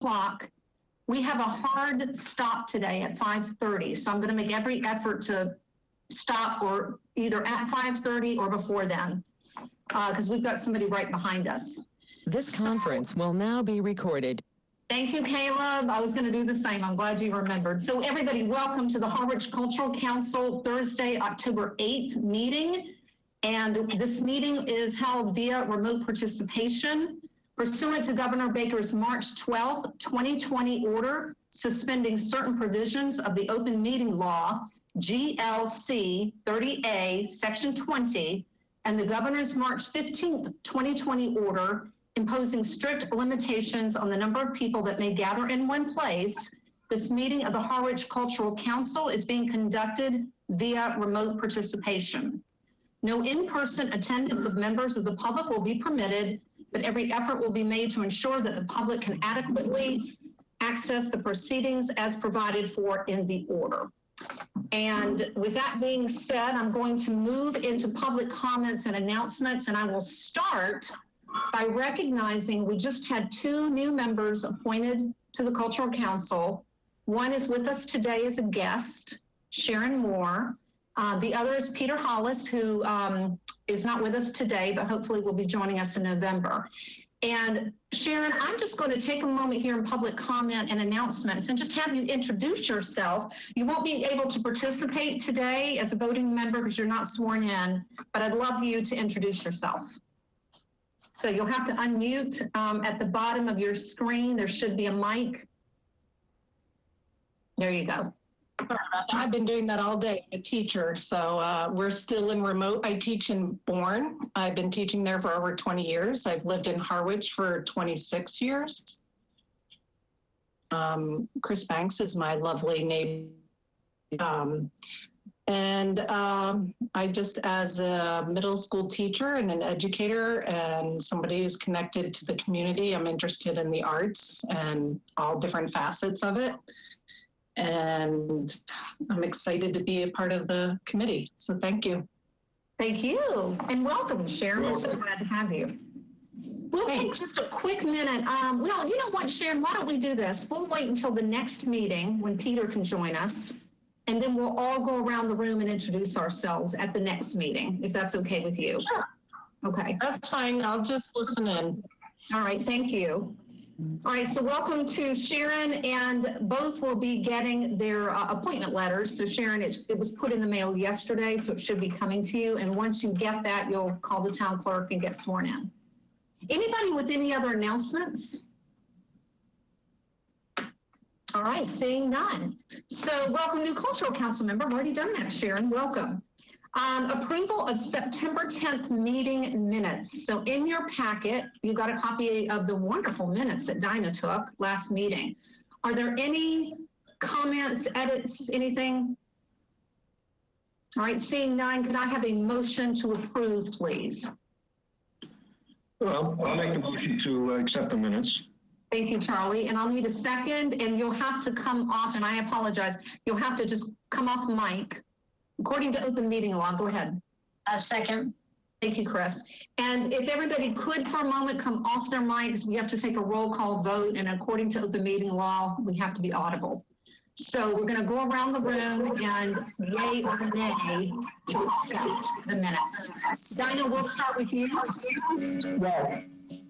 o'clock. We have a hard stop today at 5:30, so I'm going to make every effort to stop or either at 5:30 or before then, because we've got somebody right behind us. This conference will now be recorded. Thank you, Caleb. I was going to do the same. I'm glad you remembered. So everybody, welcome to the Harwich Cultural Council Thursday, October 8th meeting. And this meeting is held via remote participation pursuant to Governor Baker's March 12th, 2020 order suspending certain provisions of the open meeting law, GLC 30A, Section 20, and the Governor's March 15th, 2020 order imposing strict limitations on the number of people that may gather in one place. This meeting of the Harwich Cultural Council is being conducted via remote participation. No in-person attendance of members of the public will be permitted, but every effort will be made to ensure that the public can adequately access the proceedings as provided for in the order. And with that being said, I'm going to move into public comments and announcements, and I will start by recognizing we just had 2 new members appointed to the Cultural Council. One is with us today as a guest, Sharon Moore. The other is Peter Hollis, who is not with us today, but hopefully will be joining us in November. And Sharon, I'm just going to take a moment here in public comment and announcements and just have you introduce yourself. You won't be able to participate today as a voting member because you're not sworn in, but I'd love you to introduce yourself. So you'll have to unmute at the bottom of your screen. There should be a mic. There you go. I've been doing that all day. I'm a teacher, so we're still in remote. I teach in Bourne. I've been teaching there for over 20 years. I've lived in Harwich for 26 years. Chris Banks is my lovely neighbor. I just, as a middle school teacher and an educator and somebody who's connected to the community, I'm interested in the arts and all different facets of it. And I'm excited to be a part of the committee. So thank you. Thank you. And welcome, Sharon. We're so glad to have you. We'll take just a quick minute. Well, you know what, Sharon, why don't we do this? We'll wait until the next meeting when Peter can join us. And then we'll all go around the room and introduce ourselves at the next meeting, if that's okay with you. Sure. Okay. That's fine. I'll just listen in. All right. Thank you. All right. So welcome to Sharon, and both will be getting their appointment letters. So Sharon, it was put in the mail yesterday, so it should be coming to you. And once you get that, you'll call the town clerk and get sworn in. Anybody with any other announcements? All right, seeing none. So welcome new Cultural Council member. I've already done that, Sharon. Welcome. Approval of September 10th meeting minutes. So in your packet, you got a copy of the wonderful minutes that Dinah took last meeting. Are there any comments, edits, anything? All right, seeing none, could I have a motion to approve, please? Well, I'll make the motion to accept the minutes. Thank you, Charlie. And I'll need a second, and you'll have to come off, and I apologize, you'll have to just come off mic. According to open meeting law, go ahead. Second. Thank you, Chris. And if everybody could for a moment come off their mics, we have to take a roll call vote, and according to open meeting law, we have to be audible. So we're gonna go around the room and yay or nay to accept the minutes. Dinah, we'll start with you. Yes.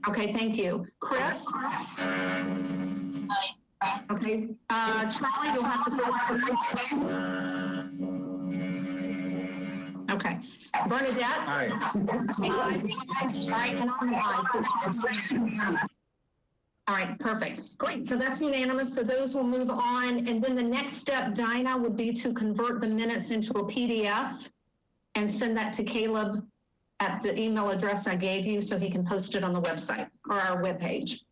Okay, thank you. Chris? Aye. Okay, Charlie, you'll have to go out. Okay, Bernadette? Aye. All right, and I'm aye. All right, perfect. Great, so that's unanimous. So those will move on. And then the next step, Dinah, would be to convert the minutes into a PDF and send that to Caleb at the email address I gave you so he can post it on the website or our webpage.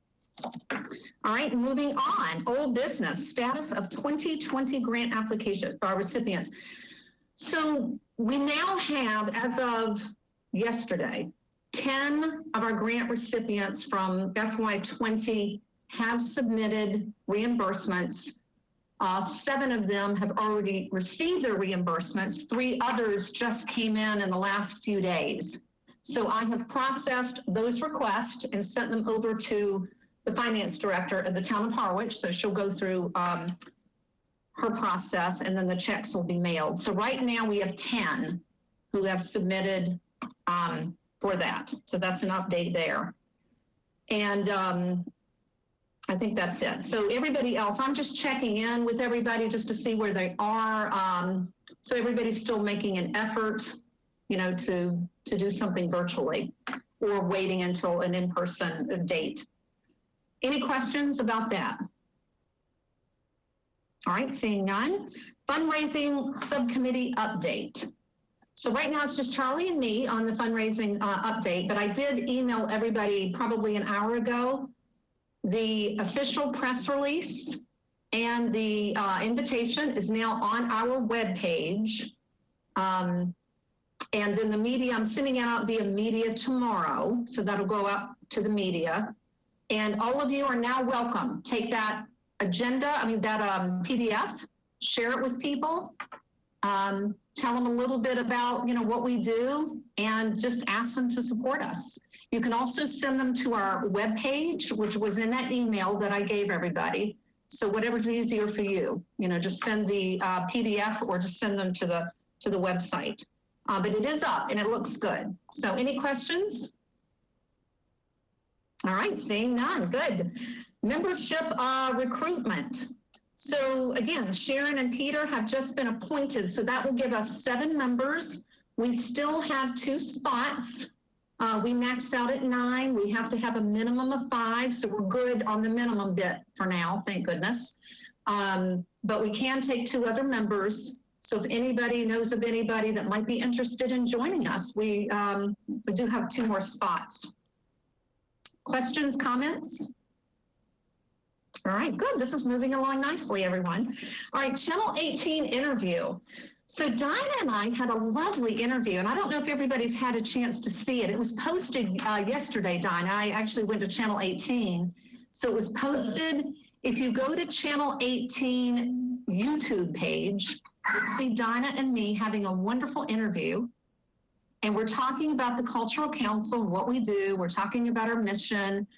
All right, moving on. Old business, status of 2020 grant application recipients. So we now have, as of yesterday, 10 of our grant recipients from FY20 have submitted reimbursements. 7 of them have already received their reimbursements. 3 others just came in the last few days. So I have processed those requests and sent them over to the finance director of the town of Harwich. So she'll go through her process, and then the checks will be mailed. So right now we have 10 who have submitted for that. So that's an update there. And I think that's it. So everybody else, I'm just checking in with everybody just to see where they are. So everybody's still making an effort, you know, to do something virtually or waiting until an in-person date. Any questions about that? All right, seeing none. Fundraising subcommittee update. So right now it's just Charlie and me on the fundraising update, but I did email everybody probably an hour ago the official press release, and the invitation is now on our webpage. And then the media, I'm sending it out via media tomorrow, so that'll go out to the media. And all of you are now welcome. Take that agenda, that PDF, share it with people. Tell them a little bit about, you know, what we do, and just ask them to support us. You can also send them to our webpage, which was in that email that I gave everybody. So whatever's easier for you, you know, just send the PDF or just send them to the website. But it is up and it looks good. So any questions? All right, seeing none, good. Membership recruitment. So again, Sharon and Peter have just been appointed, so that will give us 7 members. We still have 2 spots. We maxed out at 9. We have to have a minimum of 5, so we're good on the minimum bit for now, thank goodness. But we can take 2 other members. So if anybody knows of anybody that might be interested in joining us, we do have 2 more spots. Questions, comments? All right, good. This is moving along nicely, everyone. All right, Channel 18 interview. So Dinah and I had a lovely interview, and I don't know if everybody's had a chance to see it. It was posted yesterday, Dinah. I actually went to Channel 18. So it was posted. If you go to Channel 18 YouTube page, you'll see Dinah and me having a wonderful interview. And we're talking about the Cultural Council, what we do. We're talking about our mission,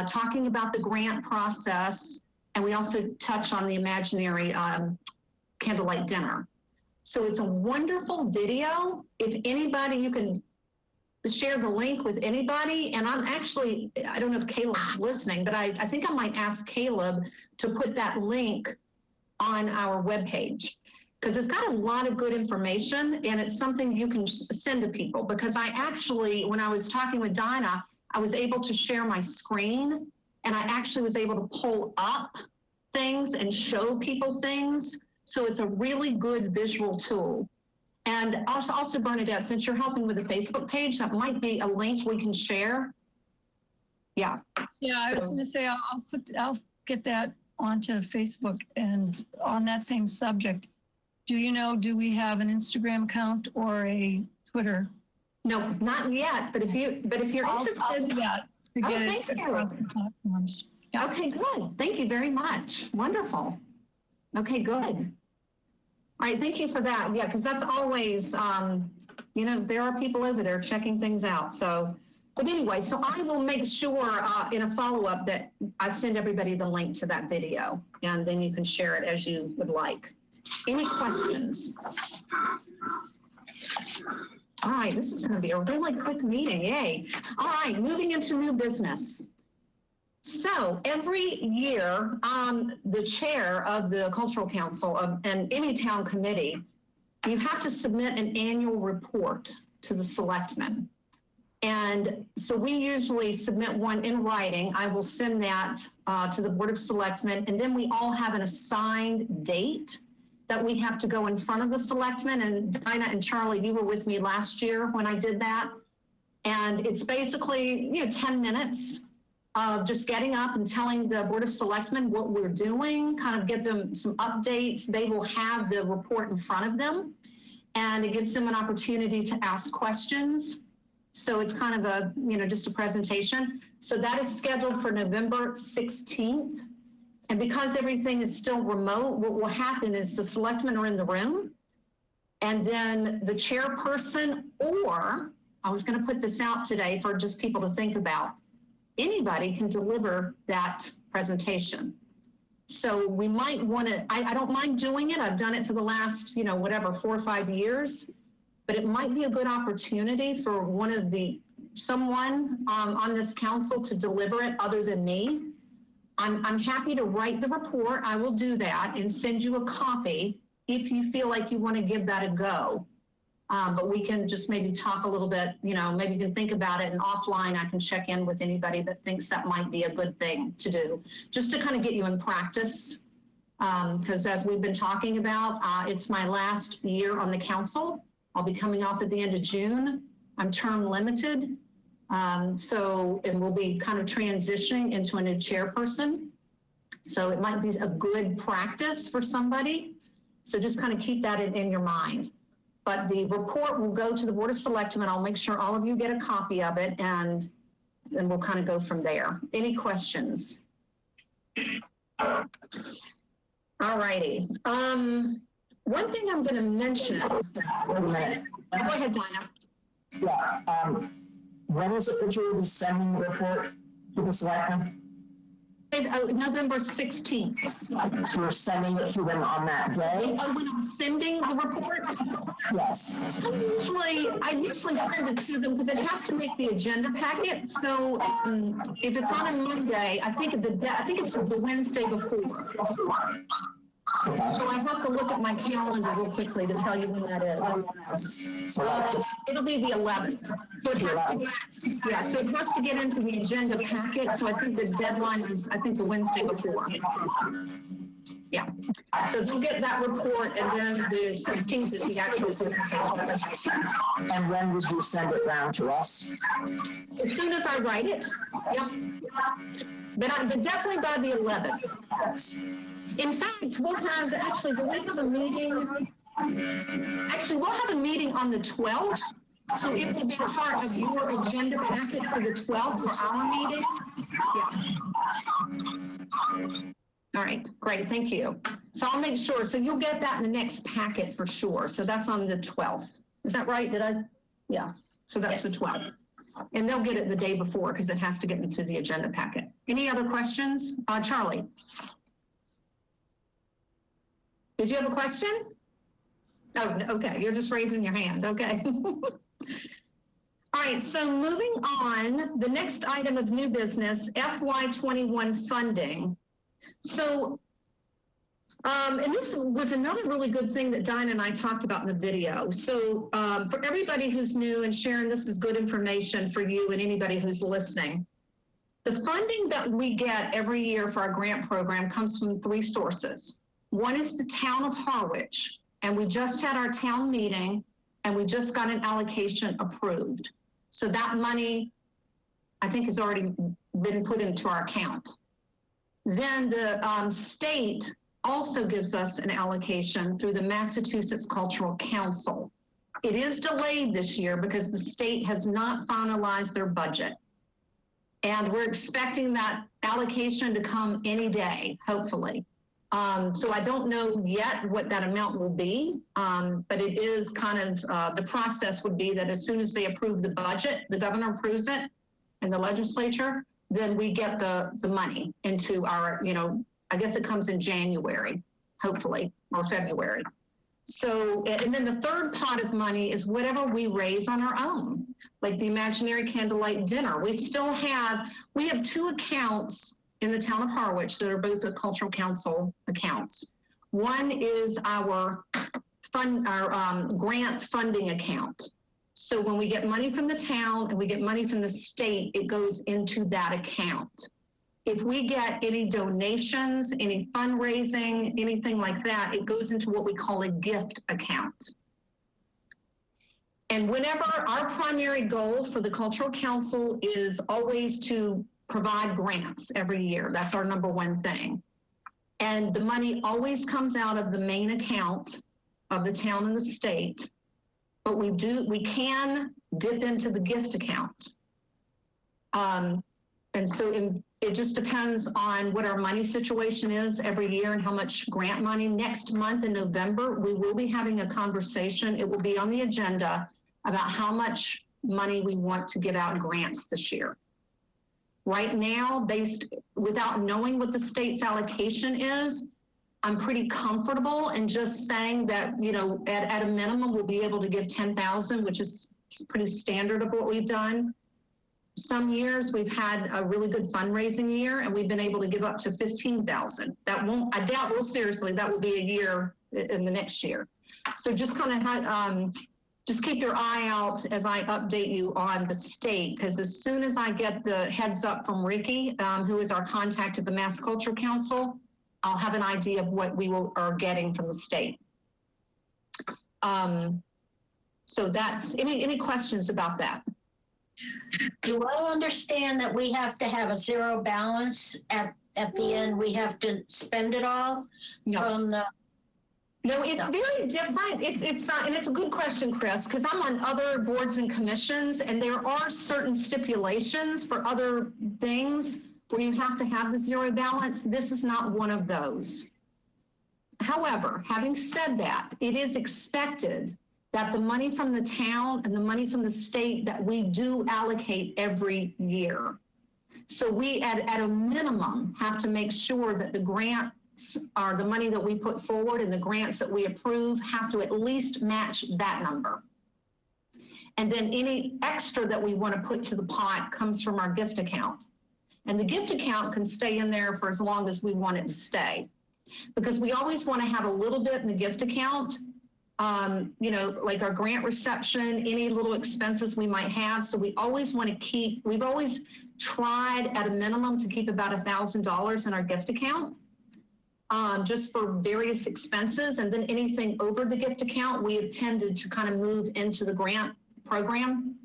talking about the grant process, and we also touch on the imaginary candlelight dinner. So it's a wonderful video. If anybody, you can share the link with anybody. And I'm actually, I don't know if Caleb's listening, but I think I might ask Caleb to put that link on our webpage, because it's got a lot of good information, and it's something you can send to people. Because I actually, when I was talking with Dinah, I was able to share my screen, and I actually was able to pull up things and show people things. So it's a really good visual tool. And also Bernadette, since you're helping with the Facebook page, that might be a link we can share. Yeah. Yeah, I was going to say I'll get that onto Facebook. And on that same subject, do we have an Instagram account or a Twitter? No, not yet. But if you're interested, I'll do that to get it across the platforms. Yeah. Okay, good. Thank you very much. Wonderful. Okay, good. All right, thank you for that. Yeah, because that's always, there are people over there checking things out. So, but anyway, so I will make sure in a follow-up that I send everybody the link to that video, and then you can share it as you would like. Any questions? All right, this is going to be a really quick meeting. Yay. All right, moving into new business. So every year, the chair of the Cultural Council and any town committee, you have to submit an annual report to the selectmen. And so we usually submit one in writing. I will send that to the Board of Selectmen, and then we all have an assigned date that we have to go in front of the selectmen. And Dinah and Charlie, you were with me last year when I did that. And it's basically, 10 minutes of just getting up and telling the Board of Selectmen what we're doing, kind of give them some updates. They will have the report in front of them, and it gives them an opportunity to ask questions. So it's kind of a, just a presentation. So that is scheduled for November 16th. And because everything is still remote, what will happen is the selectmen are in the room, and then the chairperson, or I was going to put this out today for just people to think about. anybody can deliver that presentation. So we might want to, I don't mind doing it. I've done it for the last, 4 or 5 years, but it might be a good opportunity for someone on this council to deliver it other than me. I'm happy to write the report. I will do that and send you a copy if you feel like you want to give that a go. But we can just maybe talk a little bit, maybe you can think about it, and offline I can check in with anybody that thinks that might be a good thing to do, just to kind of get you in practice. Because as we've been talking about, it's my last year on the council. I'll be coming off at the end of June. I'm term limited. And we'll be kind of transitioning into a new chairperson. So it might be a good practice for somebody. So just kind of keep that in your mind. But the report will go to the Board of Selectmen. I'll make sure all of you get a copy of it, and then we'll kind of go from there. Any questions? All righty. One thing I'm going to mention. Wait a minute. Go ahead, Dinah. Yeah, when is it that you will be sending the report to the selectmen? November 16th. So we're sending it to them on that day? Oh, when I'm sending the report? Yes. I usually send it to them because it has to make the agenda packet. So if it's on a Monday, I think it's the Wednesday before. Okay. So I have to look at my calendar real quickly to tell you when that is. So It'll be the 11th. So it has to get into the agenda packet. So I think the deadline is, the Wednesday before. Yeah. So they'll get that report, and then the 16th is the actual presentation. And when would you send it round to us? As soon as I write it. Yep. But definitely by the 11th. In fact, will we have a meeting? Actually, we'll have a meeting on the 12th. So it will be part of your agenda packet for the 12th for our meeting. Yeah. All right, great, thank you. So I'll make sure, so you'll get that in the next packet for sure. So that's on the 12th. Is that right? Yeah, so that's the 12th. And they'll get it the day before because it has to get into the agenda packet. Any other questions? Charlie? Did you have a question? Oh, okay, you're just raising your hand, okay. All right, so moving on, the next item of new business, FY21 funding. So, and this was another really good thing that Dinah and I talked about in the video. So for everybody who's new, and Sharon, this is good information for you and anybody who's listening. The funding that we get every year for our grant program comes from 3 sources. One is the town of Harwich, and we just had our town meeting, and we just got an allocation approved. So that money, I think, has already been put into our account. Then the state also gives us an allocation through the Massachusetts Cultural Council. It is delayed this year because the state has not finalized their budget. And we're expecting that allocation to come any day, hopefully. So I don't know yet what that amount will be, but it is kind of, the process would be that as soon as they approve the budget, the governor approves it and the legislature, then we get the money into our, I guess it comes in January, hopefully, or February. So, and then the third pot of money is whatever we raise on our own, like the Imaginary Candlelight Dinner. We have 2 accounts in the town of Harwich that are both the Cultural Council accounts. One is our grant funding account. So when we get money from the town and we get money from the state, it goes into that account. If we get any donations, any fundraising, anything like that, it goes into what we call a gift account. And whenever our primary goal for the Cultural Council is always to provide grants every year. That's our number one thing. And the money always comes out of the main account of the town and the state, but we can dip into the gift account. And so it just depends on what our money situation is every year and how much grant money. Next month in November, we will be having a conversation. It will be on the agenda about how much money we want to give out grants this year. right now, without knowing what the state's allocation is, I'm pretty comfortable in just saying that, at a minimum, we'll be able to give 10,000, which is pretty standard of what we've done. Some years we've had a really good fundraising year and we've been able to give up to 15,000. I doubt seriously that will be a year in the next year. So just kind of just keep your eye out as I update you on the state, because as soon as I get the heads up from Ricky, who is our contact at the Mass Cultural Council, I'll have an idea of what we are getting from the state. So that's, any questions about that? Do I understand that we have to have a zero balance at the end? We have to spend it all from the... No, it's very different. And it's a good question, Chris, because I'm on other boards and commissions, and there are certain stipulations for other things where you have to have the zero balance. This is not one of those. However, having said that, it is expected that the money from the town and the money from the state that we do allocate every year. So we, at a minimum, have to make sure that the grants are the money that we put forward and the grants that we approve have to at least match that number. And then any extra that we want to put to the pot comes from our gift account. And the gift account can stay in there for as long as we want it to stay. Because we always want to have a little bit in the gift account, like our grant reception, any little expenses we might have. So we always want to keep, we've always tried at a minimum to keep about $1,000 in our gift account, just for various expenses. And then anything over the gift account, we have tended to kind of move into the grant program.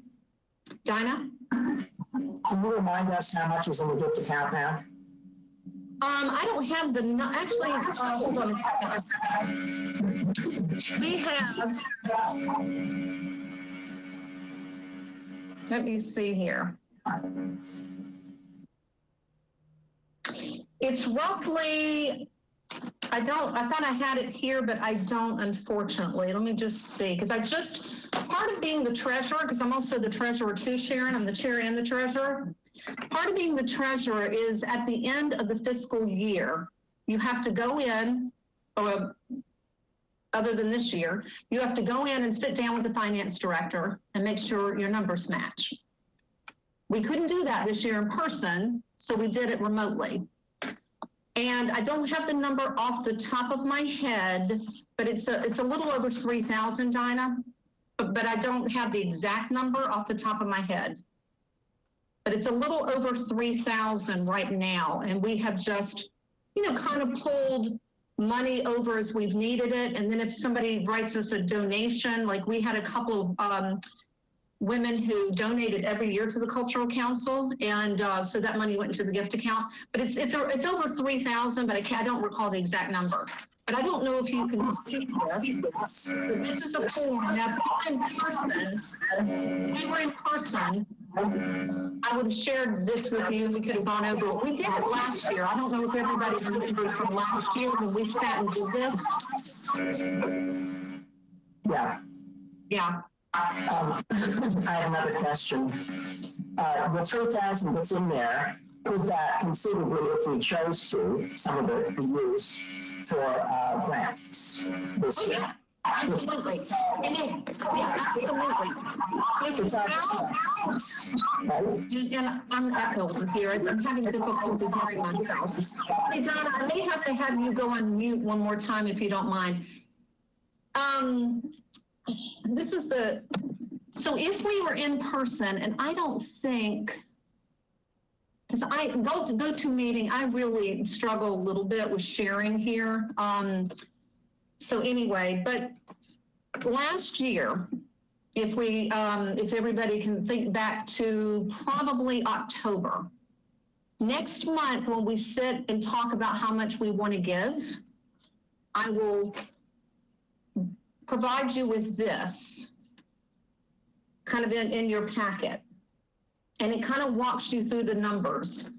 Dinah? Can you remind us how much is in the gift account now? I don't have actually, hold on a second. We have, let me see here. It's roughly, I thought I had it here, but I don't, unfortunately. Let me just see, because part of being the treasurer, because I'm also the treasurer too, Sharon, I'm the chair and the treasurer. Part of being the treasurer is at the end of the fiscal year, you have to go in, or other than this year, you have to go in and sit down with the finance director and make sure your numbers match. We couldn't do that this year in person, so we did it remotely. And I don't have the number off the top of my head, but it's a little over 3,000, Dinah, but I don't have the exact number off the top of my head. But it's a little over 3,000 right now. And we have just, kind of pulled money over as we've needed it. And then if somebody writes us a donation, like we had a couple of women who donated every year to the Cultural Council. And so that money went into the gift account. But it's over 3,000, but I don't recall the exact number. But I don't know if you can see this. But this is a form. Now, if we were in person, I would have shared this with you. We could have gone over it. We did it last year. I don't know if everybody remembered from last year when we sat and did this. Yeah. Yeah. I have another question. The 3,000 that's in there, could that conceivably, if we chose to, some of it be used for grants this year? Yeah. Absolutely. Yeah, absolutely. It's And I'm echoing here. I'm having difficulty hearing myself. Hey, Donna, I may have to have you go on mute one more time if you don't mind. This is so if we were in person, and I don't think, because I go to meeting, I really struggle a little bit with sharing here. So anyway, but last year, if everybody can think back to probably October, next month when we sit and talk about how much we want to give, I will provide you with this kind of in your packet. And it kind of walks you through the numbers,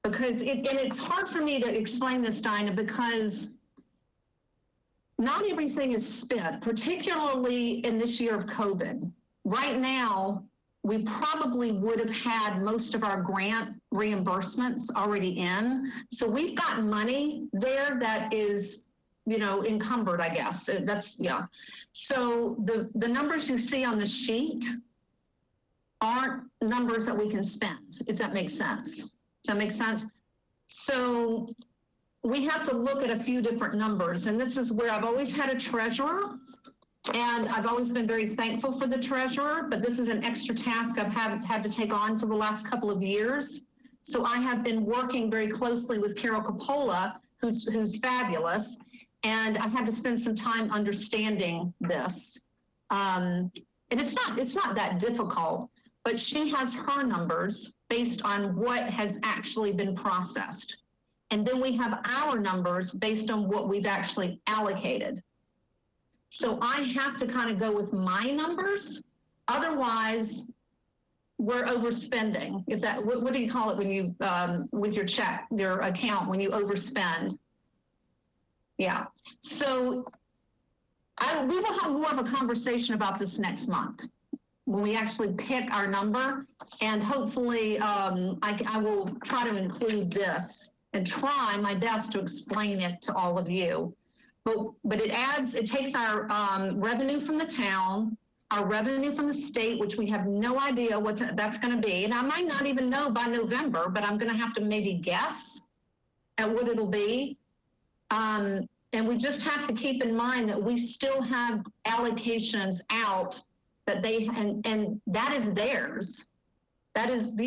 because it's hard for me to explain this, Dinah, because not everything is spent, particularly in this year of COVID. Right now, we probably would have had most of our grant reimbursements already in. So we've got money there that is, you know, encumbered, I guess. That's, yeah. So the numbers you see on the sheet aren't numbers that we can spend, if that makes sense. Does that make sense? So we have to look at a few different numbers, and this is where I've always had a treasurer, and I've always been very thankful for the treasurer, but this is an extra task I've had to take on for the last couple of years. So I have been working very closely with Carol Coppola, who's fabulous, and I've had to spend some time understanding this. And it's not that difficult, but she has her numbers based on what has actually been processed. And then we have our numbers based on what we've actually allocated. So I have to kind of go with my numbers. Otherwise, we're overspending. If that, what do you call it when you, with your check, your account, when you overspend? Yeah. So we will have more of a conversation about this next month when we actually pick our number, and hopefully I will try to include this and try my best to explain it to all of you. But it takes our revenue from the town, our revenue from the state, which we have no idea what that's going to be. And I might not even know by November, but I'm going to have to maybe guess at what it'll be. And we just have to keep in mind that we still have allocations out that and that is theirs. That is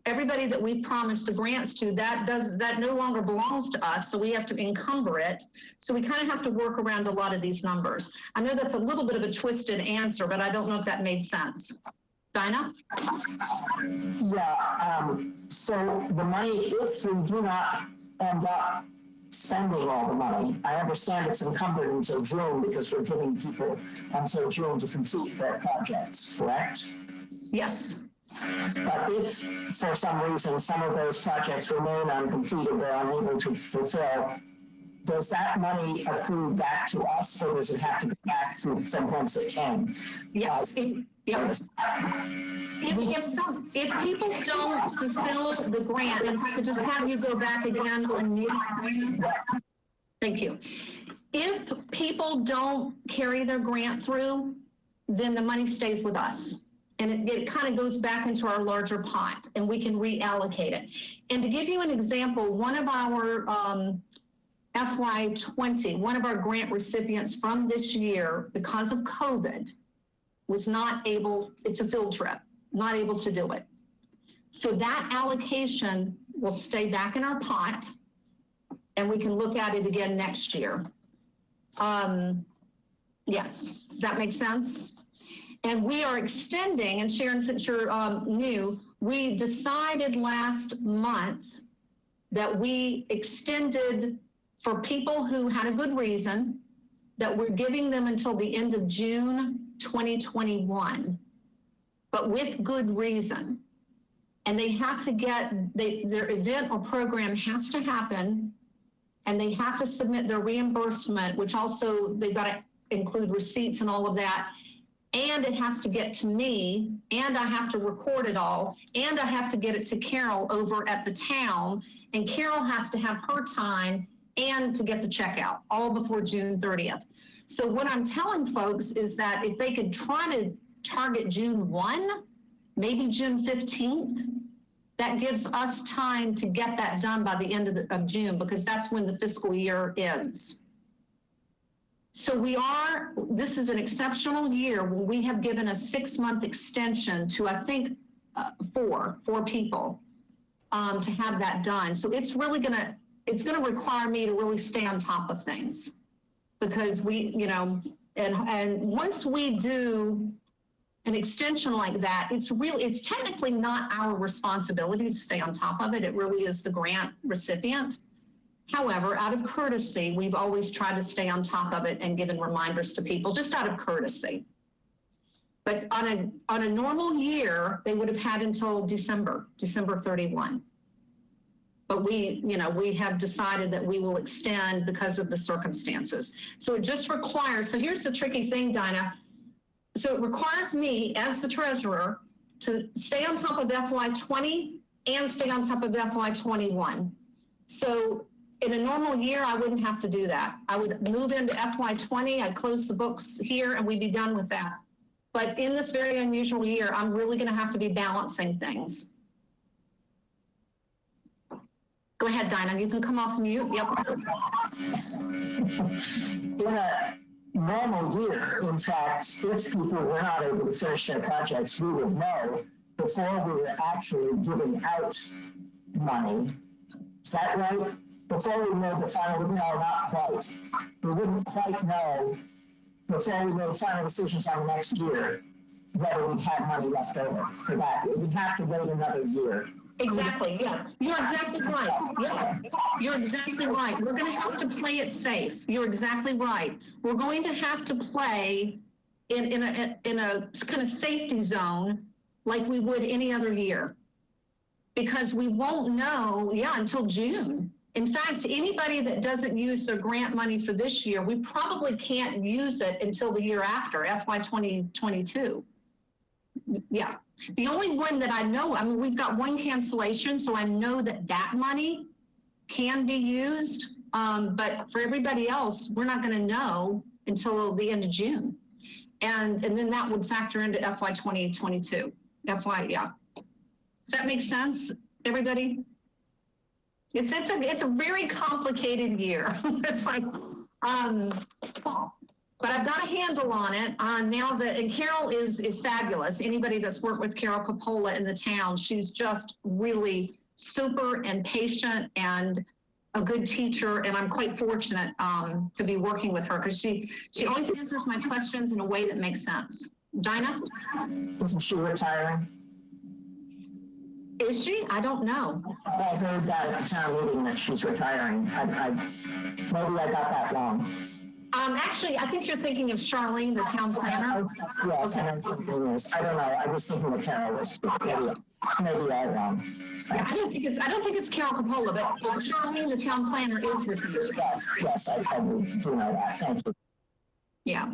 everybody that we promised the grants to, that no longer belongs to us, so we have to encumber it. So we kind of have to work around a lot of these numbers. I know that's a little bit of a twisted answer, but I don't know if that made sense. Dinah? Yeah, so the money, if we do not end up spending all the money, I understand it's encumbered until June because we're giving people until June to complete their projects, correct? Yes. But if for some reason some of those projects remain uncompleted, they're unable to fulfill, does that money accrue back to us, or does it have to go back to from whence it came? Yes. Yes. If people don't fulfill the grant, if I could just have you go back again on mute. Thank you. If people don't carry their grant through, then the money stays with us. And it kind of goes back into our larger pot, and we can reallocate it. And to give you an example, one of our FY20, one of our grant recipients from this year, because of COVID, was not able, it's a field trip, not able to do it. So that allocation will stay back in our pot, and we can look at it again next year. Yes, does that make sense? And we are extending, and Sharon, since you're new, we decided last month that we extended for people who had a good reason, that we're giving them until the end of June 2021, but with good reason. And they have to get, their event or program has to happen, and they have to submit their reimbursement, which also they've got to include receipts and all of that. And it has to get to me, and I have to record it all, and I have to get it to Carol over at the town, and Carol has to have her time and to get the check out, all before June 30th. So what I'm telling folks is that if they could try to target June 1, maybe June 15th, that gives us time to get that done by the end of June, because that's when the fiscal year ends. So this is an exceptional year when we have given a 6-month extension to, I think, four people to have that done. So it's really gonna require me to really stay on top of things, because we, you know, and once we do an extension like that, it's technically not our responsibility to stay on top of it. It really is the grant recipient. However, out of courtesy, we've always tried to stay on top of it and given reminders to people, just out of courtesy. But on a normal year, they would have had until December 31. But we have decided that we will extend because of the circumstances. So it just requires, so here's the tricky thing, Dinah. So it requires me as the treasurer to stay on top of FY20 and stay on top of FY21. So in a normal year, I wouldn't have to do that. I would move into FY20, I'd close the books here, and we'd be done with that. But in this very unusual year, I'm really going to have to be balancing things. Go ahead, Dinah, you can come off mute. Yep. In a normal year, in fact, if people were not able to finish their projects, we would know before we were actually giving out money. Is that right? Before we made the final, no, not quite. We wouldn't quite know before we made final decisions on the next year whether we had money left over for that. We'd have to wait another year. Exactly, yeah. You're exactly right. Yeah, you're exactly right. We're going to have to play it safe. You're exactly right. We're going to have to play in a kind of safety zone like we would any other year, because we won't know, until June. In fact, anybody that doesn't use their grant money for this year, we probably can't use it until the year after, FY 2022. Yeah. The only one that I know, I mean, we've got one cancellation, so I know that that money can be used. But for everybody else, we're not going to know until the end of June. And then that would factor into FY 2022. Yeah. Does that make sense, everybody? It's a very complicated year. It's like, but I've got a handle on it now that, and Carol is fabulous. Anybody that's worked with Carol Coppola in the town, she's just really super and patient and a good teacher. And I'm quite fortunate to be working with her because she always answers my questions in a way that makes sense. Dinah? Isn't she retiring? Is she? I don't know. I heard that at the town meeting that she's retiring. Maybe I got that wrong. Actually, I think you're thinking of Charlene, the town planner. Yes, Okay. I don't know. I was thinking of Carol. Maybe all wrong. Yeah, I don't think it's Carol Coppola, but Charlene, the town planner, is retired. Yes, I do know that. Thank you. Yeah,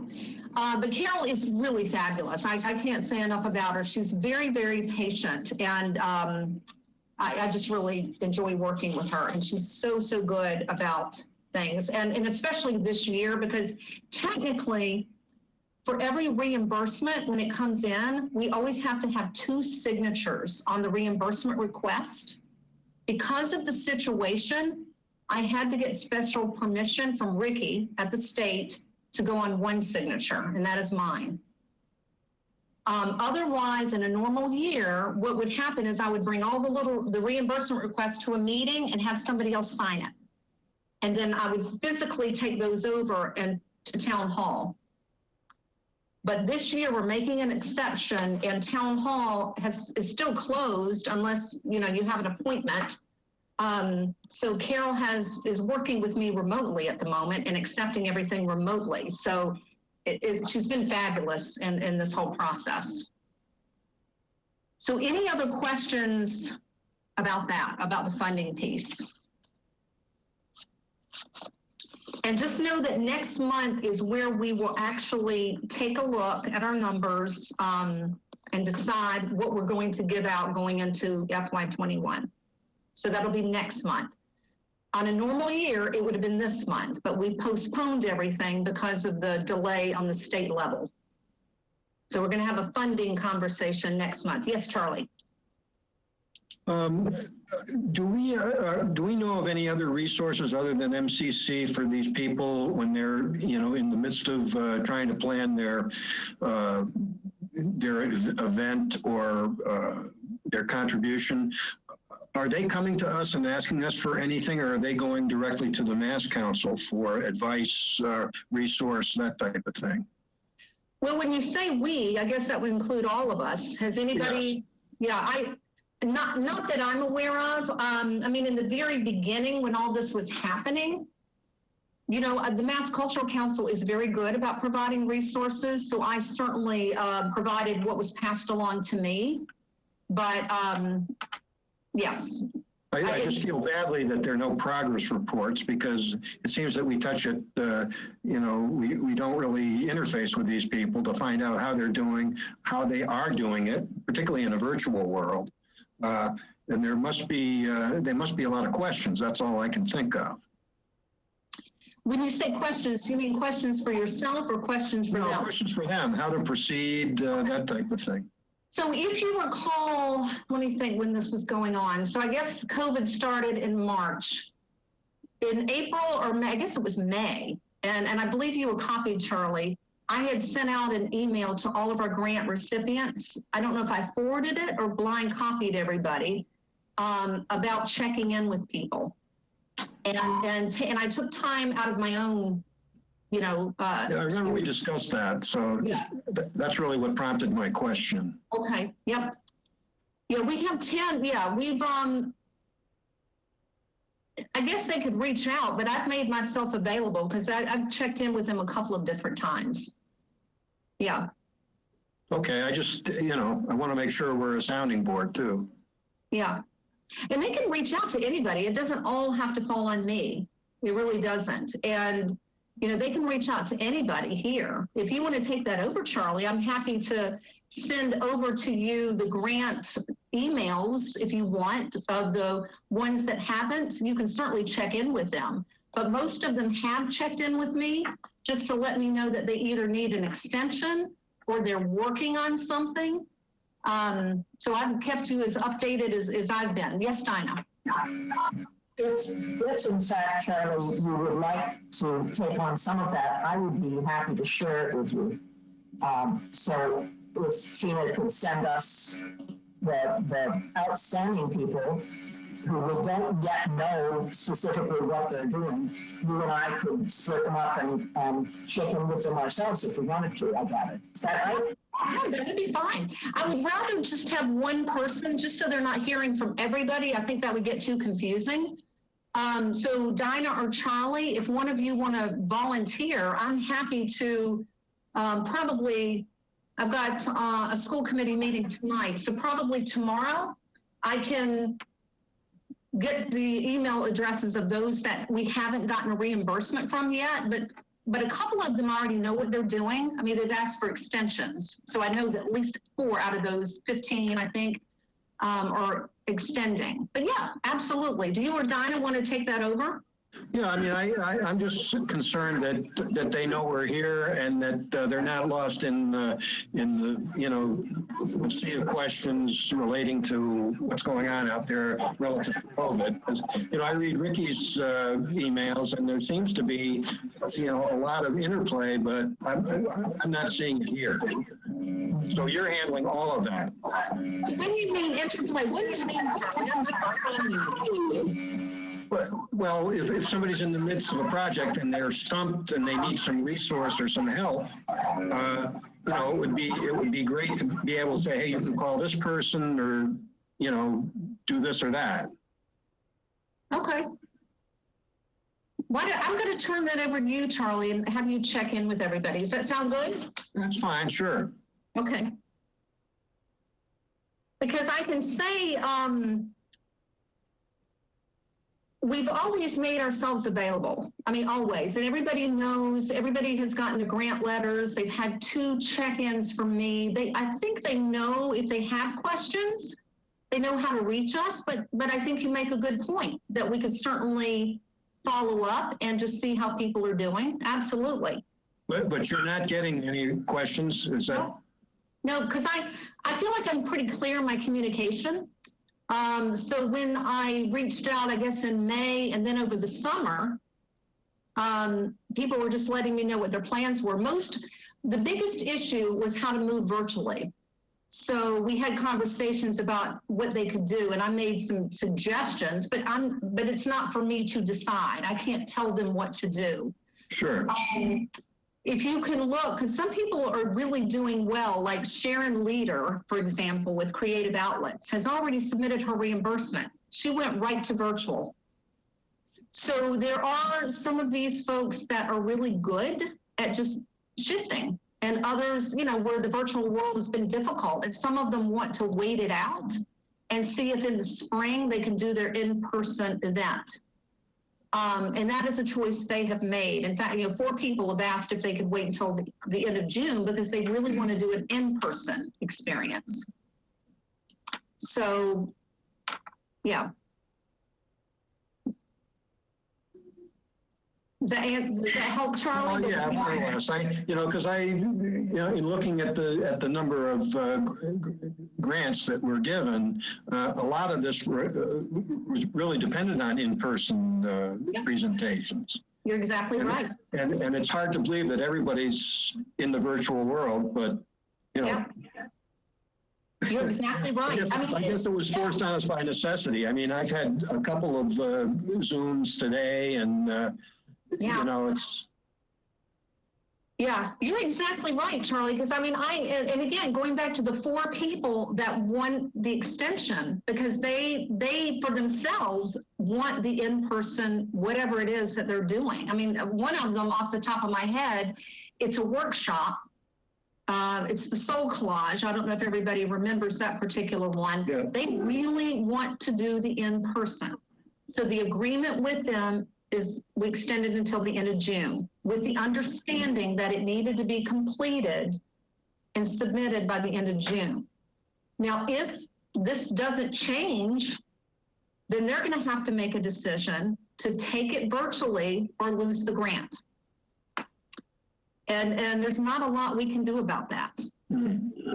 but Carol is really fabulous. I can't say enough about her. She's very, very patient, and I just really enjoy working with her. And she's so good about things, and especially this year, because technically, for every reimbursement when it comes in, we always have to have 2 signatures on the reimbursement request. Because of the situation, I had to get special permission from Ricky at the state to go on 1 signature, and that is mine. Otherwise, in a normal year, what would happen is I would bring all the reimbursement requests to a meeting and have somebody else sign it. And then I would physically take those over and to town hall. But this year we're making an exception, and town hall is still closed unless you have an appointment. So Carol is working with me remotely at the moment and accepting everything remotely. So she's been fabulous in this whole process. So any other questions about that, about the funding piece? And just know that next month is where we will actually take a look at our numbers and decide what we're going to give out going into FY21. So that'll be next month. On a normal year, it would have been this month, but we postponed everything because of the delay on the state level. So we're going to have a funding conversation next month. Yes, Charlie. Do we know of any other resources other than MCC for these people when they're in the midst of trying to plan their event or their contribution? Are they coming to us and asking us for anything, or are they going directly to the Mass Council for advice, resource, that type of thing? Well, when you say we, I guess that would include all of us. Has anybody? Yes. Yeah, not that I'm aware of. I mean, in the very beginning, when all this was happening, the Mass Cultural Council is very good about providing resources. So I certainly provided what was passed along to me. But yes, I just feel badly that there are no progress reports because it seems that we touch it, we don't really interface with these people to find out how they're doing, how they are doing it, particularly in a virtual world. And there must be a lot of questions. That's all I can think of. When you say questions, do you mean questions for yourself or questions for them? Questions for them, how to proceed, that type of thing. So if you recall, let me think when this was going on. So I guess COVID started in March. In April or May, I guess it was May, and I believe you were copied, Charlie. I had sent out an email to all of our grant recipients. I don't know if I forwarded it or blind copied everybody about checking in with people. And I took time out of my own, yeah, I remember we discussed that. So yeah, that's really what prompted my question. Okay. Yep. Yeah, we have 10. Yeah, we've, I guess they could reach out, but I've made myself available because I've checked in with them a couple of different times. Yeah. Okay. I just, I want to make sure we're a sounding board too. Yeah. And they can reach out to anybody. It doesn't all have to fall on me. It really doesn't. And they can reach out to anybody here. If you want to take that over, Charlie, I'm happy to send over to you the grant emails if you want of the ones that haven't. You can certainly check in with them. But most of them have checked in with me just to let me know that they either need an extension or they're working on something. So I've kept you as updated as I've been. Yes, Dinah. If in fact, Charlie, you would like to take on some of that, I would be happy to share it with you. So if Tina could send us the outstanding people who we don't yet know specifically what they're doing, you and I could split them up and check in with them ourselves if we wanted to. I got it. Is that right? Yeah, that would be fine. I would rather just have one person just so they're not hearing from everybody. I think that would get too confusing. So Dinah or Charlie, if one of you want to volunteer, I'm happy to probably, I've got a school committee meeting tonight. So probably tomorrow I can get the email addresses of those that we haven't gotten a reimbursement from yet, but a couple of them already know what they're doing. I mean, they've asked for extensions. So I know that at least 4 out of those 15, I think, are extending. But yeah, absolutely. Do you or Dinah want to take that over? Yeah, I mean, I'm just concerned that they know we're here and that they're not lost in the sea of questions relating to what's going on out there relative to COVID. Because, I read Ricky's emails and there seems to be, a lot of interplay, but I'm not seeing it here. So you're handling all of that. When do you mean interplay? What do you mean? Well, if somebody's in the midst of a project and they're stumped and they need some resource or some help, it would be great to be able to say, hey, you can call this person or, do this or that. Okay. I'm going to turn that over to you, Charlie, and have you check in with everybody. Does that sound good? That's fine, sure. Okay. Because I can say, we've always made ourselves available. I mean, always. And everybody knows, everybody has gotten the grant letters. They've had 2 check-ins from me. I think they know if they have questions, they know how to reach us. But I think you make a good point that we could certainly follow up and just see how people are doing. Absolutely. But you're not getting any questions, is that? No, because I feel like I'm pretty clear in my communication. So when I reached out, I guess in May and then over the summer, people were just letting me know what their plans were. The biggest issue was how to move virtually. So we had conversations about what they could do, and I made some suggestions, but it's not for me to decide. I can't tell them what to do. Sure. If you can look, because some people are really doing well, like Sharon Leader, for example, with Creative Outlets, has already submitted her reimbursement. She went right to virtual. So there are some of these folks that are really good at just shifting, and others, where the virtual world has been difficult, and some of them want to wait it out and see if in the spring they can do their in-person event. And that is a choice they have made. In fact, 4 people have asked if they could wait until the end of June because they really want to do an in-person experience. So, yeah. Does that help, Charlie? Well, yeah, more or less. Because in looking at the number of grants that were given, a lot of this was really dependent on in-person presentations. You're exactly right. And it's hard to believe that everybody's in the virtual world, but Yep. You're exactly right. I guess it was forced on us by necessity. I mean, I've had a couple of Zooms today, and it's. Yeah, you're exactly right, Charlie. Because and again, going back to the 4 people that won the extension, because they for themselves want the in-person, whatever it is that they're doing. I mean, one of them off the top of my head, it's a workshop. It's the soul collage. I don't know if everybody remembers that particular one. Yeah. They really want to do the in-person. So the agreement with them is we extended until the end of June with the understanding that it needed to be completed and submitted by the end of June. Now, if this doesn't change, then they're going to have to make a decision to take it virtually or lose the grant. And there's not a lot we can do about that.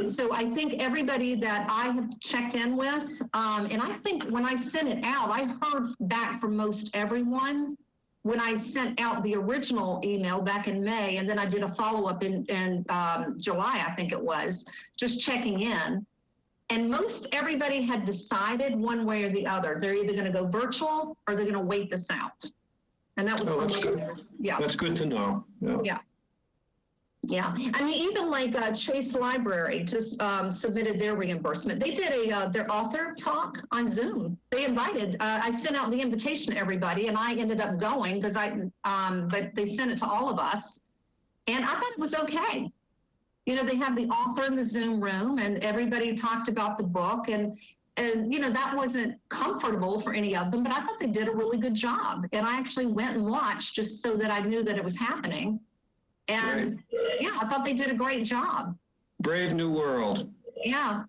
So I think everybody that I have checked in with, and I think when I sent it out, I heard back from most everyone when I sent out the original email back in May, and then I did a follow-up in July, I think it was, just checking in. And most everybody had decided one way or the other. They're either going to go virtual or they're going to wait this out. And that was that's good. Yeah. That's good to know. Yeah. Yeah, I mean, even like Chase Library just submitted their reimbursement. They did their author talk on Zoom. They invited, I sent out the invitation to everybody, and I ended up going because but they sent it to all of us, and I thought it was okay. They had the author in the Zoom room, and everybody talked about the book, and that wasn't comfortable for any of them, but I thought they did a really good job. And I actually went and watched just so that I knew that it was happening. And yeah, I thought they did a great job. Brave new world. Yeah.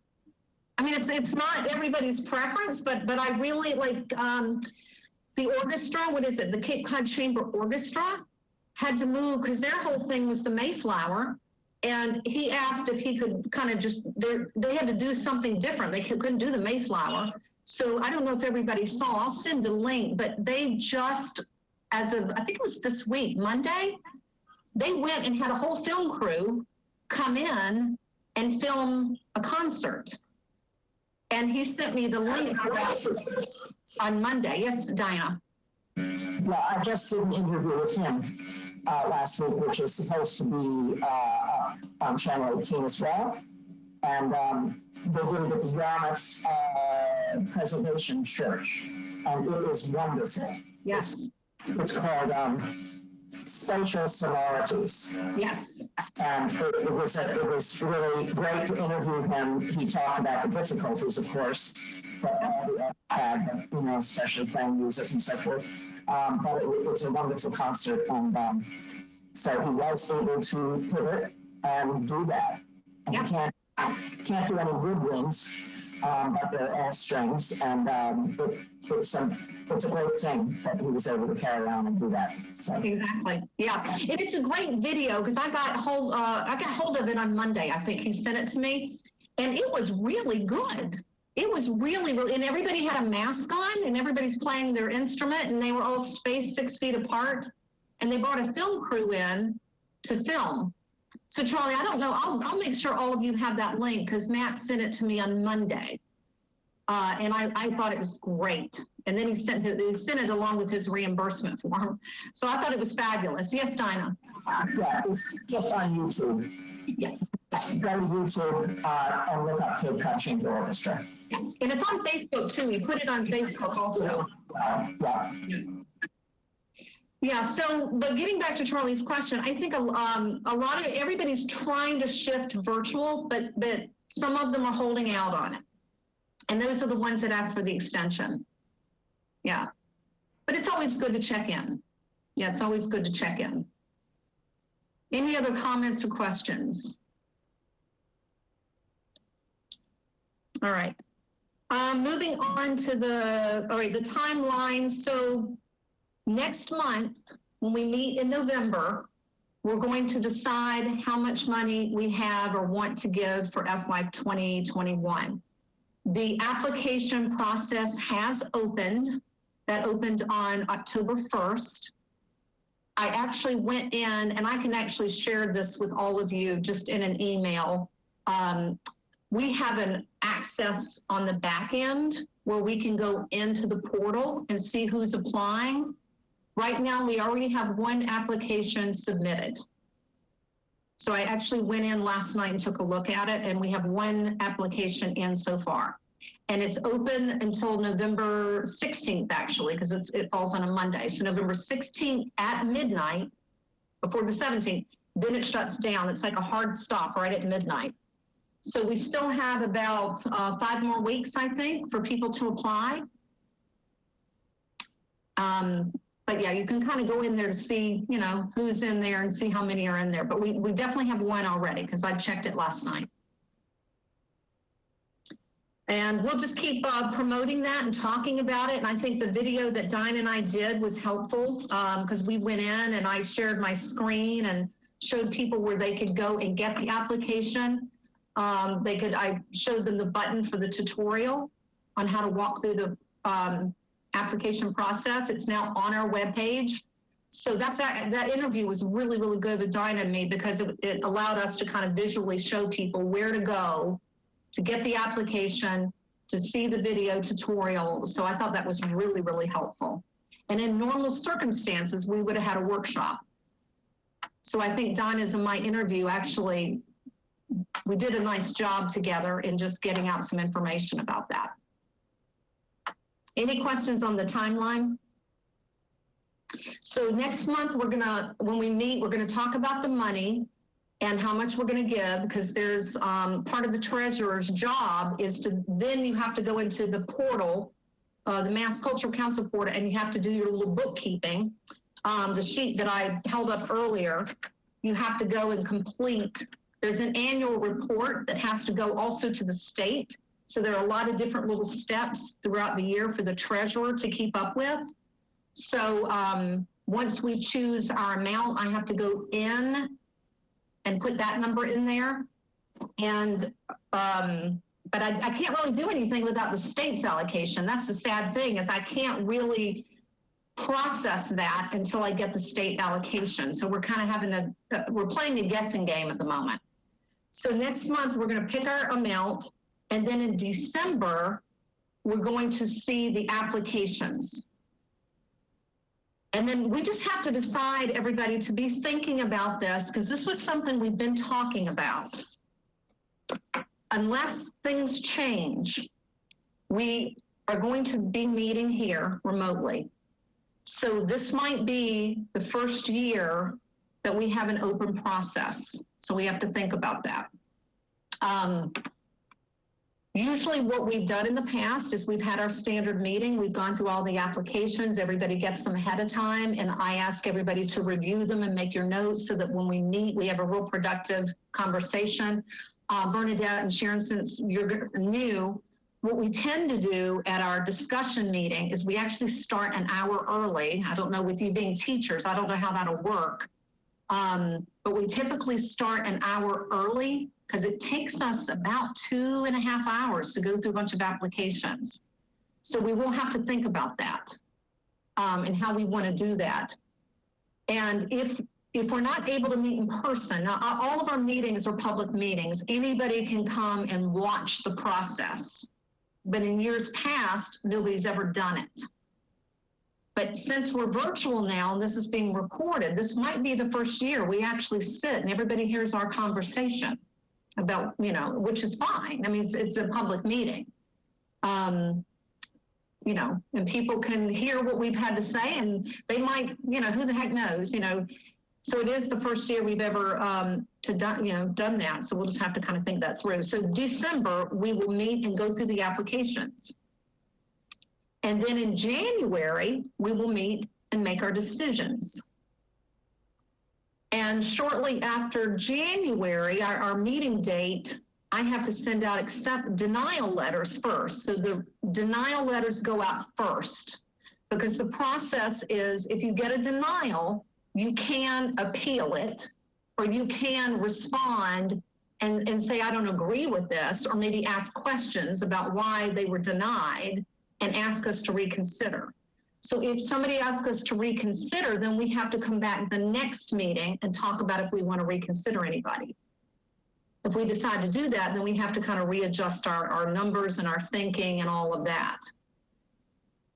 I mean, it's not everybody's preference, but I really like the orchestra. What is it? The Cape Cod Chamber Orchestra had to move because their whole thing was the Mayflower. And he asked if he could kind of they had to do something different. They couldn't do the Mayflower. So I don't know if everybody saw, I'll send a link, but they just, as of, I think it was this week, Monday, they went and had a whole film crew come in and film a concert. And he sent me the link on Monday. Yes, Diana. Well, I just did an interview with him last week, which is supposed to be on Channel 18 as well. And they did it at the Yarmouth Preservation Church. And it is wonderful. Yes. It's called Spatial Similarities. Yes. And it was really great to interview him. He talked about the difficulties, of course, that all the had, especially playing music and so forth. But it's a wonderful concert, and so he was able to pivot and do that. And he can't do any woodwinds. But they're all strings, and it's a great thing that he was able to carry around and do that. So. Exactly. Yeah, and it's a great video because I got hold of it on Monday. I think he sent it to me, and it was really good. It was really, and everybody had a mask on, and everybody's playing their instrument, and they were all spaced 6 feet apart, and they brought a film crew in to film. So Charlie, I don't know, I'll make sure all of you have that link because Matt sent it to me on Monday. And I thought it was great. And then he sent it along with his reimbursement form. So I thought it was fabulous. Yes, Dinah? Yeah, it's just on YouTube. Yeah. Go to YouTube and look up Cape Cod Chamber Orchestra. Yeah. And it's on Facebook too. We put it on Facebook also. Yeah. Yeah, so, but getting back to Charlie's question, I think a lot of everybody's trying to shift virtual, but some of them are holding out on it. And those are the ones that ask for the extension. Yeah. But it's always good to check in. Yeah, it's always good to check in. Any other comments or questions? All right. Moving on to the timeline. So next month, when we meet in November, we're going to decide how much money we have or want to give for FY 2021. The application process has opened. That opened on October 1st. I actually went in, and I can actually share this with all of you just in an email. We have an access on the back end where we can go into the portal and see who's applying. Right now, we already have one application submitted. So I actually went in last night and took a look at it, and we have one application in so far. And it's open until November 16th, actually, because it falls on a Monday. So November 16th at midnight, before the 17th, then it shuts down. It's like a hard stop right at midnight. So we still have about 5 more weeks, I think, for people to apply. But yeah, you can kind of go in there to see, you know, who's in there and see how many are in there. But we definitely have one already because I checked it last night. And we'll just keep promoting that and talking about it. And I think the video that Dinah and I did was helpful because we went in and I shared my screen and showed people where they could go and get the application. I showed them the button for the tutorial on how to walk through the application process. It's now on our webpage. So that interview was really, really good with Dinah and me because it allowed us to kind of visually show people where to go to get the application, to see the video tutorial. So I thought that was really, really helpful. And in normal circumstances, we would have had a workshop. So I think Dinah's and my interview, actually, we did a nice job together in just getting out some information about that. Any questions on the timeline? So next month, when we meet, we're gonna talk about the money and how much we're going to give, because there's part of the treasurer's job is then you have to go into the portal, the Mass Cultural Council portal, and you have to do your little bookkeeping. The sheet that I held up earlier, you have to go and complete. There's an annual report that has to go also to the state. So there are a lot of different little steps throughout the year for the treasurer to keep up with. So once we choose our amount, I have to go in and put that number in there. And, but I can't really do anything without the state's allocation. That's the sad thing, is I can't really process that until I get the state allocation. So we're kind of we're playing a guessing game at the moment. So next month, we're gonna pick our amount. And then in December, we're going to see the applications. And then we just have to decide, everybody, to be thinking about this, because this was something we've been talking about. Unless things change, we are going to be meeting here remotely. So this might be the first year that we have an open process. So we have to think about that. Usually what we've done in the past is we've had our standard meeting. We've gone through all the applications. Everybody gets them ahead of time. And I ask everybody to review them and make your notes so that when we meet, we have a real productive conversation. Bernadette and Sharon, since you're new, what we tend to do at our discussion meeting is we actually start an hour early. I don't know, with you being teachers, I don't know how that'll work. But we typically start an hour early because it takes us about 2.5 hours to go through a bunch of applications. So we will have to think about that and how we want to do that. And if we're not able to meet in person, now all of our meetings are public meetings. Anybody can come and watch the process. But in years past, nobody's ever done it. But since we're virtual now, and this is being recorded, this might be the first year we actually sit and everybody hears our conversation about, you know, which is fine. I mean, it's a public meeting, you know, and people can hear what we've had to say, and they might, you know, who the heck knows, you know, So it is the first year we've ever done that. So we'll just have to kind of think that through. So December, we will meet and go through the applications. And then in January, we will meet and make our decisions. And shortly after January, our meeting date, I have to send out denial letters first. So the denial letters go out first, because the process is, if you get a denial, you can appeal it, or you can respond and say, I don't agree with this, or maybe ask questions about why they were denied and ask us to reconsider. So if somebody asks us to reconsider, then we have to come back the next meeting and talk about if we want to reconsider anybody. If we decide to do that, then we have to kind of readjust our numbers and our thinking and all of that.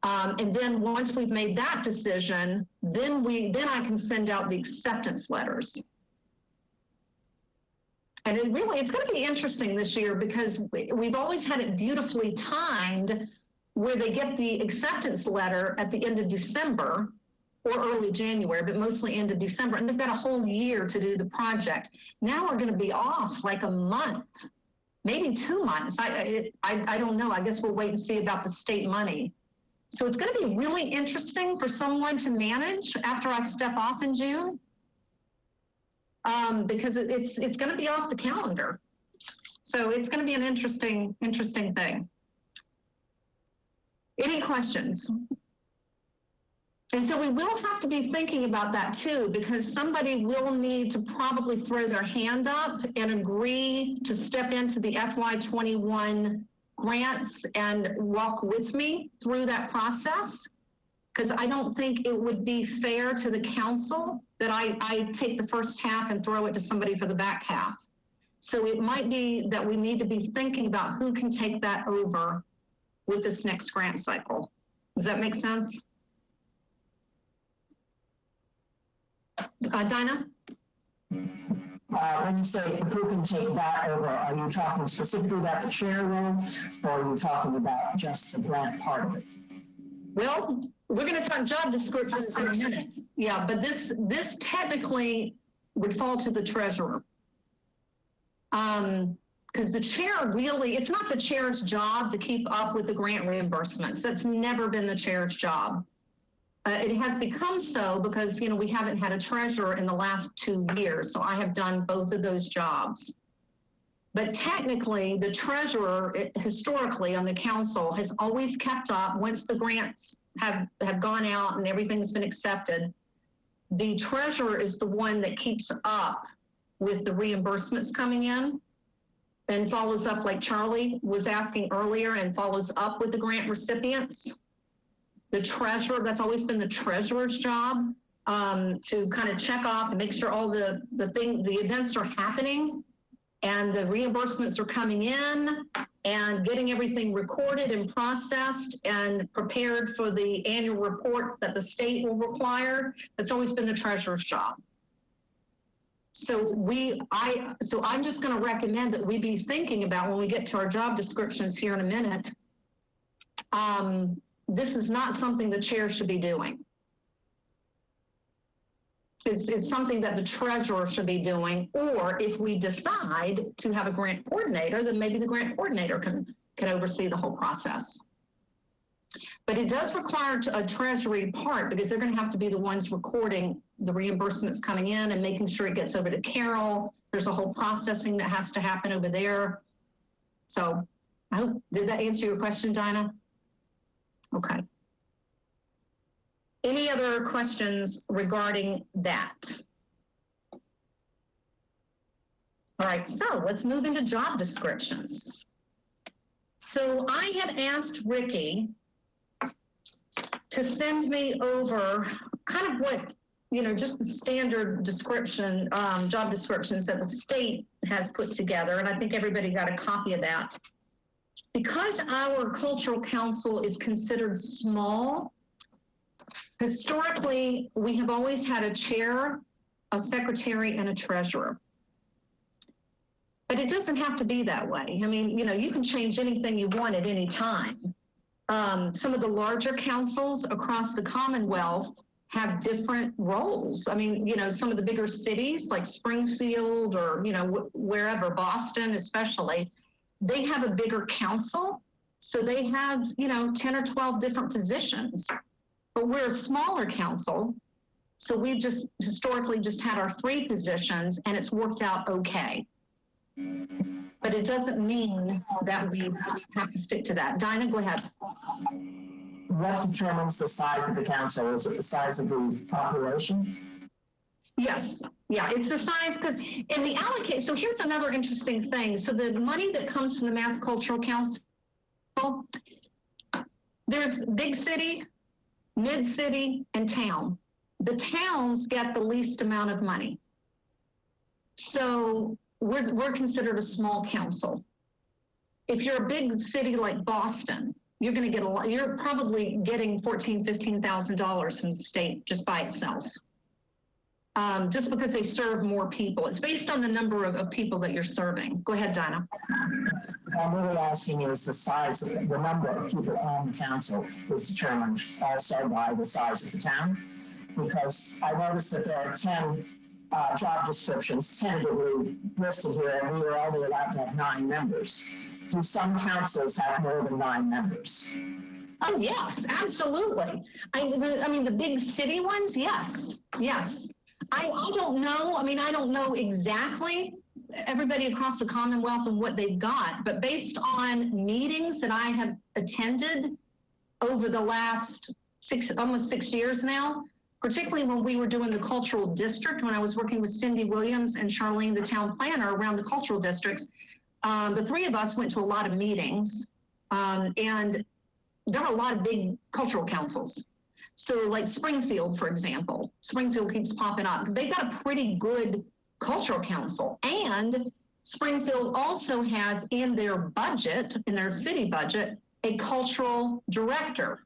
And then once we've made that decision, then I can send out the acceptance letters. And it's going to be interesting this year, because we've always had it beautifully timed where they get the acceptance letter at the end of December or early January, but mostly end of December. And they've got a whole year to do the project. Now we're going to be off like a month, maybe 2 months. I don't know. I guess we'll wait and see about the state money. So it's going to be really interesting for someone to manage after I step off in June, because it's going to be off the calendar. So it's going to be an interesting thing. Any questions? And so we will have to be thinking about that too, because somebody will need to probably throw their hand up and agree to step into the FY21 grants and walk with me through that process. Because I don't think it would be fair to the council that I take the first half and throw it to somebody for the back half. So it might be that we need to be thinking about who can take that over with this next grant cycle. Does that make sense? Dinah? When you say who can take that over, are you talking specifically about the chair role, or are you talking about just the grant part of it? Well, we're going to talk job descriptions in a minute. Yeah, but this technically would fall to the treasurer. Because the chair really, it's not the chair's job to keep up with the grant reimbursements. That's never been the chair's job. It has become so because, we haven't had a treasurer in the last 2 years. So I have done both of those jobs. But technically, the treasurer historically on the council has always kept up. Once the grants have gone out and everything's been accepted, the treasurer is the one that keeps up with the reimbursements coming in and follows up, like Charlie was asking earlier, and follows up with the grant recipients. The treasurer, that's always been the treasurer's job, to kind of check off and make sure all the events are happening and the reimbursements are coming in and getting everything recorded and processed and prepared for the annual report that the state will require. That's always been the treasurer's job. So I'm just going to recommend that we be thinking about, when we get to our job descriptions here in a minute, this is not something the chair should be doing. It's something that the treasurer should be doing, or if we decide to have a grant coordinator, then maybe the grant coordinator can oversee the whole process. But it does require a treasury part, because they're going to have to be the ones recording the reimbursements coming in and making sure it gets over to Carol. There's a whole processing that has to happen over there. So I hope, did that answer your question, Dinah? Okay. Any other questions regarding that? All right, so let's move into job descriptions. So I had asked Ricky to send me over kind of what, just the standard description, job descriptions that the state has put together. And I think everybody got a copy of that. Because our cultural council is considered small, historically, we have always had a chair, a secretary, and a treasurer. But it doesn't have to be that way. I mean, you can change anything you want at any time. Some of the larger councils across the Commonwealth have different roles. I mean, you know, some of the bigger cities like Springfield or, you know, wherever, Boston especially, they have a bigger council. So they have, you know, 10 or 12 different positions. But we're a smaller council. So we've just historically just had our 3 positions and it's worked out okay. But it doesn't mean that we have to stick to that. Dinah, go ahead. What determines the size of the council? Is it the size of the population? Yes, yeah, it's the size because in the allocate. So here's another interesting thing. So the money that comes from the Mass Cultural Council, there's big city, mid city, and town. The towns get the least amount of money. So we're considered a small council. If you're a big city like Boston, you're going to get a lot. You're probably getting $14,000, $15,000 from the state just by itself, just because they serve more people. It's based on the number of people that you're serving. Go ahead, Dinah. I'm really asking is the size of the number of people on the council is determined also by the size of the town, because I noticed that there are 10 job descriptions tentatively listed here, and we are only allowed to have 9 members. Do some councils have more than 9 members? Oh, yes, absolutely. I mean, the big city ones, yes, yes. I don't know. I mean, I don't know exactly everybody across the Commonwealth and what they've got, but based on meetings that I have attended over the last almost 6 years now, particularly when we were doing the cultural district, when I was working with Cindy Williams and Charlene, the town planner, around the cultural districts, the 3 of us went to a lot of meetings, and there were a lot of big cultural councils. So like Springfield, for example, Springfield keeps popping up. They've got a pretty good cultural council. And Springfield also has in their budget, in their city budget, a cultural director.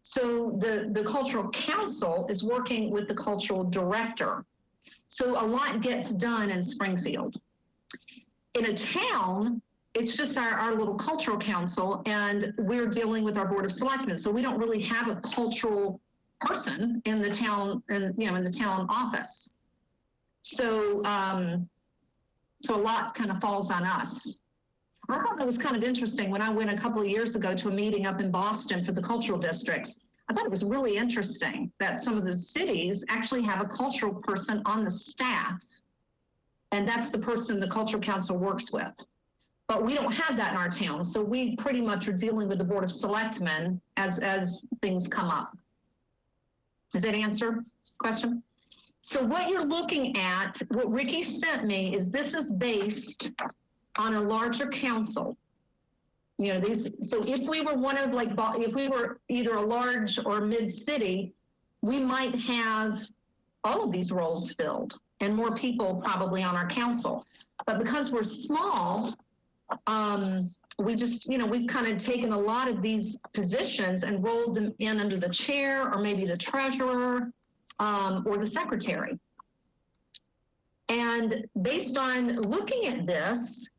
So the cultural council is working with the cultural director. So a lot gets done in Springfield. In a town, it's just our little cultural council, and we're dealing with our board of selectmen. So we don't really have a cultural person in the town, and you know, in the town office. So so a lot kind of falls on us. I thought that was kind of interesting when I went a couple of years ago to a meeting up in Boston for the cultural districts. I thought it was really interesting that some of the cities actually have a cultural person on the staff, and that's the person the cultural council works with. But we don't have that in our town, so we pretty much are dealing with the board of selectmen as things come up. Does that answer the question? So what you're looking at, what Ricky sent me, is this is based on a larger council. You know, these, so if we were one of like, if we were either a large or mid city, we might have all of these roles filled and more people probably on our council. But because we're small, we just, you know, we've kind of taken a lot of these positions and rolled them in under the chair or maybe the treasurer or the secretary. And based on looking at this,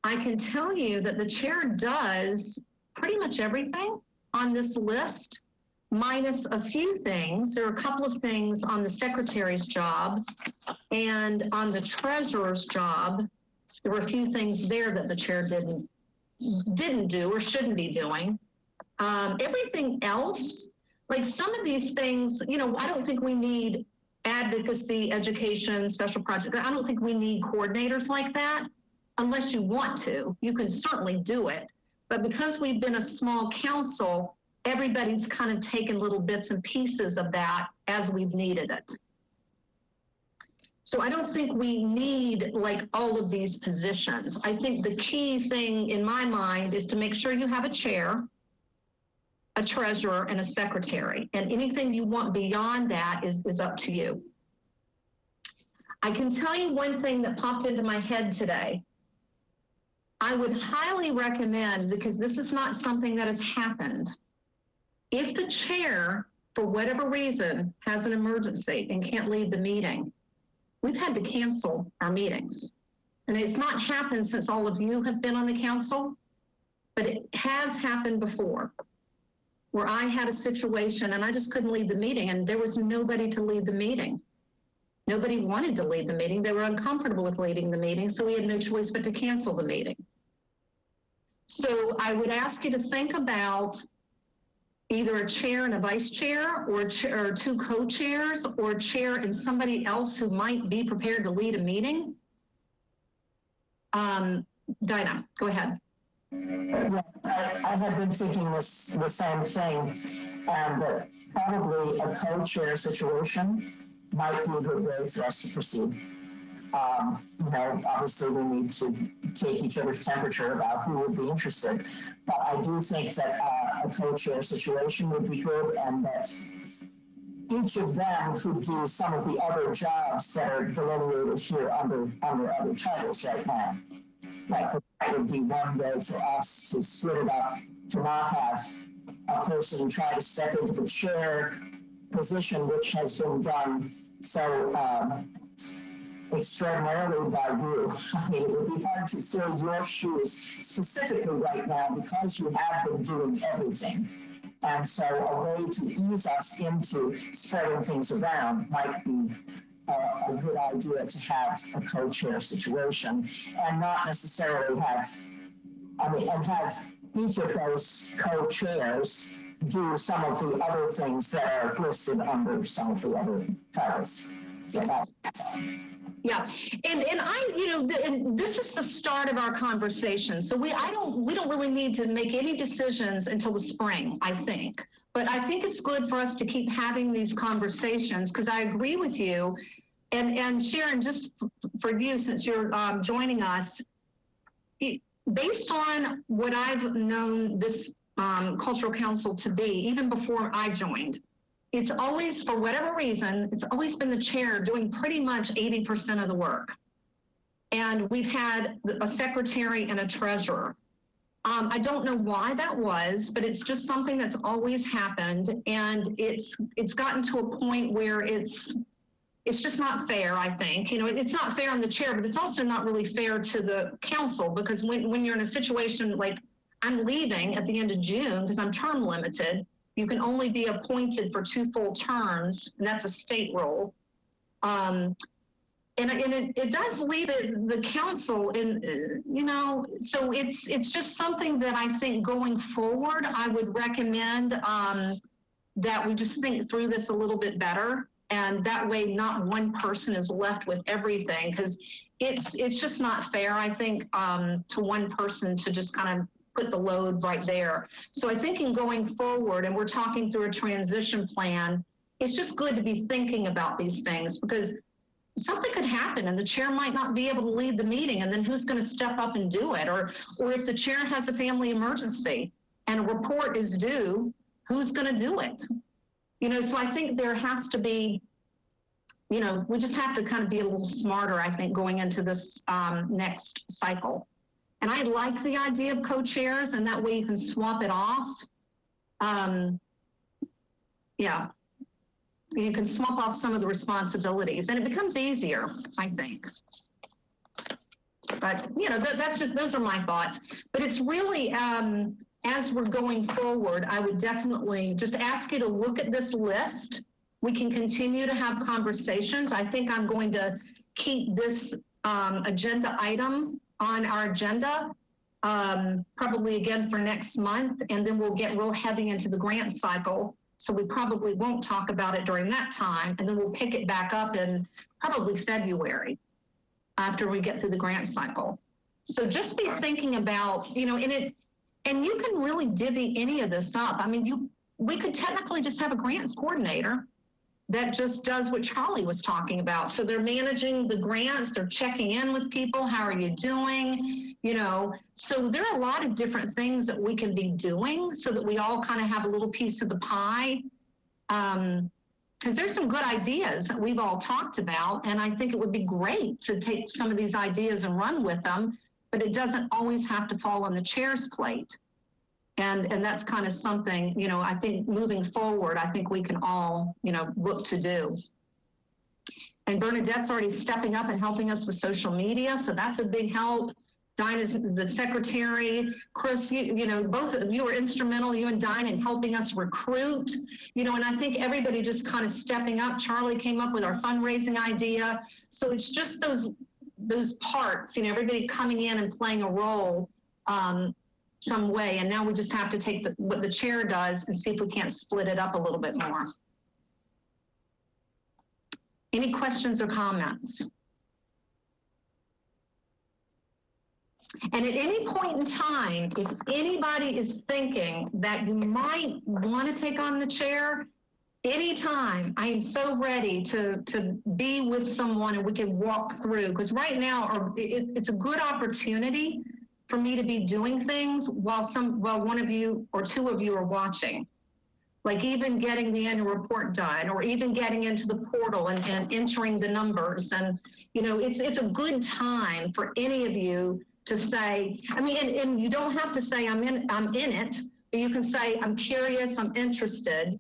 I can tell you that the chair does pretty much everything on this list, minus a few things. There are a couple of things on the secretary's job, and on the treasurer's job, there were a few things there that the chair didn't do or shouldn't be doing. Everything else, like some of these things, you know, I don't think we need advocacy, education, special projects. I don't think we need coordinators like that. Unless you want to, you can certainly do it. But because we've been a small council, everybody's kind of taken little bits and pieces of that as we've needed it. So I don't think we need like all of these positions. I think the key thing in my mind is to make sure you have a chair, a treasurer, and a secretary. And anything you want beyond that is up to you. I can tell you one thing that popped into my head today. I would highly recommend, because this is not something that has happened, if the chair, for whatever reason, has an emergency and can't lead the meeting, we've had to cancel our meetings. And it's not happened since all of you have been on the council, but it has happened before. where I had a situation and I just couldn't lead the meeting, and there was nobody to lead the meeting. Nobody wanted to lead the meeting. They were uncomfortable with leading the meeting, so we had no choice but to cancel the meeting. So I would ask you to think about either a chair and a vice chair, or two co-chairs, or a chair and somebody else who might be prepared to lead a meeting. Dinah, go ahead. Yeah, I had been thinking the same thing, but probably a co-chair situation might be a good way for us to proceed. Obviously we need to take each other's temperature about who would be interested, but I do think that a co-chair situation would be good, and that each of them could do some of the other jobs that are delineated here under other titles right now. Like, that would be one way for us to split it up, to not have a person try to step into the chair position, which has been done so extraordinarily by you. I mean, it would be hard to fill your shoes specifically right now because you have been doing everything. And so a way to ease us into spreading things around might be a good idea, to have a co-chair situation, and not necessarily have each of those co-chairs do some of the other things that are listed under some of the other titles. So yeah, and and this is the start of our conversation. So we don't really need to make any decisions until the spring, I think. But I think it's good for us to keep having these conversations, because I agree with you. And Sharon, just for you, since you're joining us, based on what I've known this cultural council to be, even before I joined, it's always, for whatever reason, it's always been the chair doing pretty much 80% of the work. And we've had a secretary and a treasurer. I don't know why that was, but it's just something that's always happened. And it's gotten to a point where it's just not fair, I think. It's not fair on the chair, but it's also not really fair to the council, because when you're in a situation like I'm leaving at the end of June because I'm term limited, you can only be appointed for 2 full terms, and that's a state rule. And it does leave the council in, so it's just something that I think going forward, I would recommend that we just think through this a little bit better. And that way, not one person is left with everything, because it's just not fair, I think, to one person to just kind of put the load right there. So I think in going forward, and we're talking through a transition plan, it's just good to be thinking about these things, because something could happen and the chair might not be able to lead the meeting, and then who's going to step up and do it? Or if the chair has a family emergency and a report is due, who's going to do it? So I think there has to be, we just have to kind of be a little smarter, I think, going into this next cycle. And I like the idea of co-chairs, and that way you can swap it off. Yeah, you can swap off some of the responsibilities, and it becomes easier, I think. But, those are my thoughts. But it's really, as we're going forward, I would definitely just ask you to look at this list. We can continue to have conversations. I think I'm going to keep this agenda item on our agenda, probably again for next month, and then we'll get real heavy into the grant cycle. So we probably won't talk about it during that time, and then we'll pick it back up in probably February after we get through the grant cycle. So just be thinking about, and you can really divvy any of this up. I mean, we could technically just have a grants coordinator that just does what Charlie was talking about. So they're managing the grants, they're checking in with people, how are you doing? So there are a lot of different things that we can be doing so that we all kind of have a little piece of the pie. Because there's some good ideas that we've all talked about, and I think it would be great to take some of these ideas and run with them, but it doesn't always have to fall on the chair's plate. And that's kind of something, I think moving forward, I think we can all, look to do. And Bernadette's already stepping up and helping us with social media, so that's a big help. Dinah's the secretary. Chris, you know, both of you were instrumental, you and Dinah, in helping us recruit, you know, and I think everybody just kind of stepping up. Charlie came up with our fundraising idea. So it's just those parts, you know, everybody coming in and playing a role some way. And now we just have to take what the chair does and see if we can't split it up a little bit more. Any questions or comments? And at any point in time, if anybody is thinking that you might want to take on the chair, anytime, I am so ready to be with someone and we can walk through, because right now it's a good opportunity for me to be doing things while one of you or two of you are watching. Like even getting the annual report done, or even getting into the portal and entering the numbers. And, you know, it's a good time for any of you to say, I mean, and you don't have to say I'm in it, but you can say, I'm curious, I'm interested,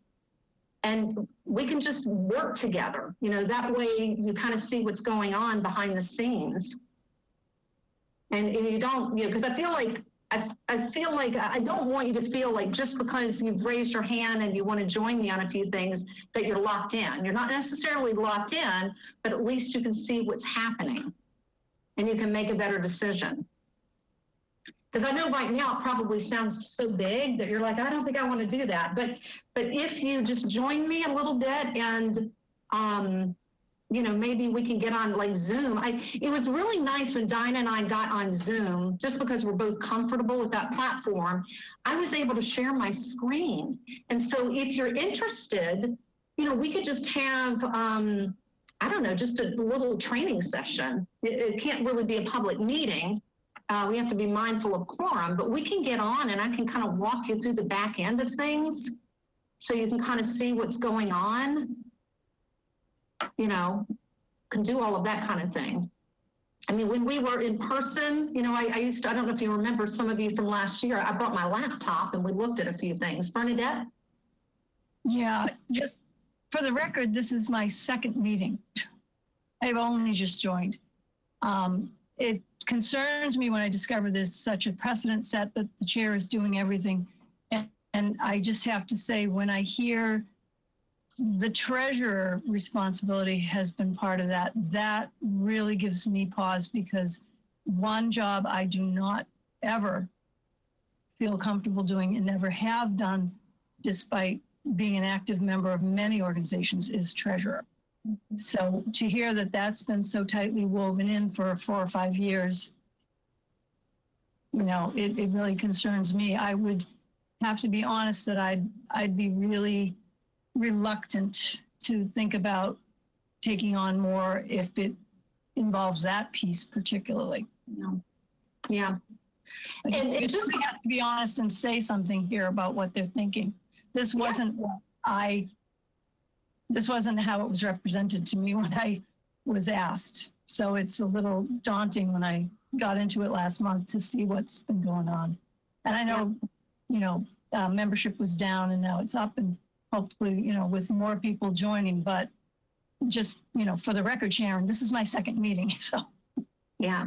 and we can just work together. You know, that way you kind of see what's going on behind the scenes. And you don't, you know, because I feel like I don't want you to feel like just because you've raised your hand and you want to join me on a few things that you're locked in. You're not necessarily locked in, but at least you can see what's happening and you can make a better decision. Because I know right now it probably sounds so big that you're like, I don't think I want to do that. But if you just join me a little bit and, you know, maybe we can get on like Zoom. It was really nice when Dinah and I got on Zoom, just because we're both comfortable with that platform. I was able to share my screen. And so if you're interested, you know, we could just have, I don't know, just a little training session. It can't really be a public meeting. We have to be mindful of quorum, but we can get on and I can kind of walk you through the back end of things so you can kind of see what's going on, you know, can do all of that kind of thing. I mean, when we were in person, you know, I don't know if you remember, some of you from last year, I brought my laptop and we looked at a few things. Bernadette? Yeah, just for the record, this is my second meeting. I've only just joined. It concerns me when I discover there's such a precedent set that the chair is doing everything. And I just have to say, when I hear the treasurer responsibility has been part of that, that really gives me pause, because one job I do not ever feel comfortable doing and never have done, despite being an active member of many organizations, is treasurer. So to hear that that's been so tightly woven in for 4 or 5 years, you know, it really concerns me. I would have to be honest that I'd be really reluctant to think about taking on more if it involves that piece particularly. No. Yeah. And it just has to be honest and say something here about what they're thinking. This wasn't this wasn't how it was represented to me when I was asked. So it's a little daunting when I got into it last month to see what's been going on. And I know, you know, membership was down and now it's up, and hopefully, you know, with more people joining, but just, you know, for the record, Sharon, this is my second meeting, so. Yeah.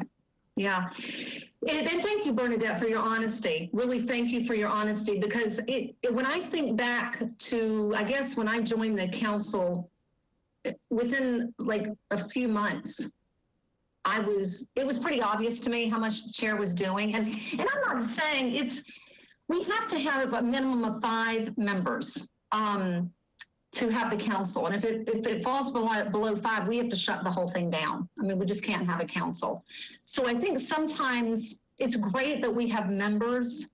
And thank you, Bernadette, for your honesty. Really, thank you for your honesty, because when I think back to, I guess when I joined the council, within like a few months, it was pretty obvious to me how much the chair was doing. And I'm not saying we have to have a minimum of 5 members to have the council. And if it falls below 5, we have to shut the whole thing down. I mean, we just can't have a council. So I think sometimes it's great that we have members,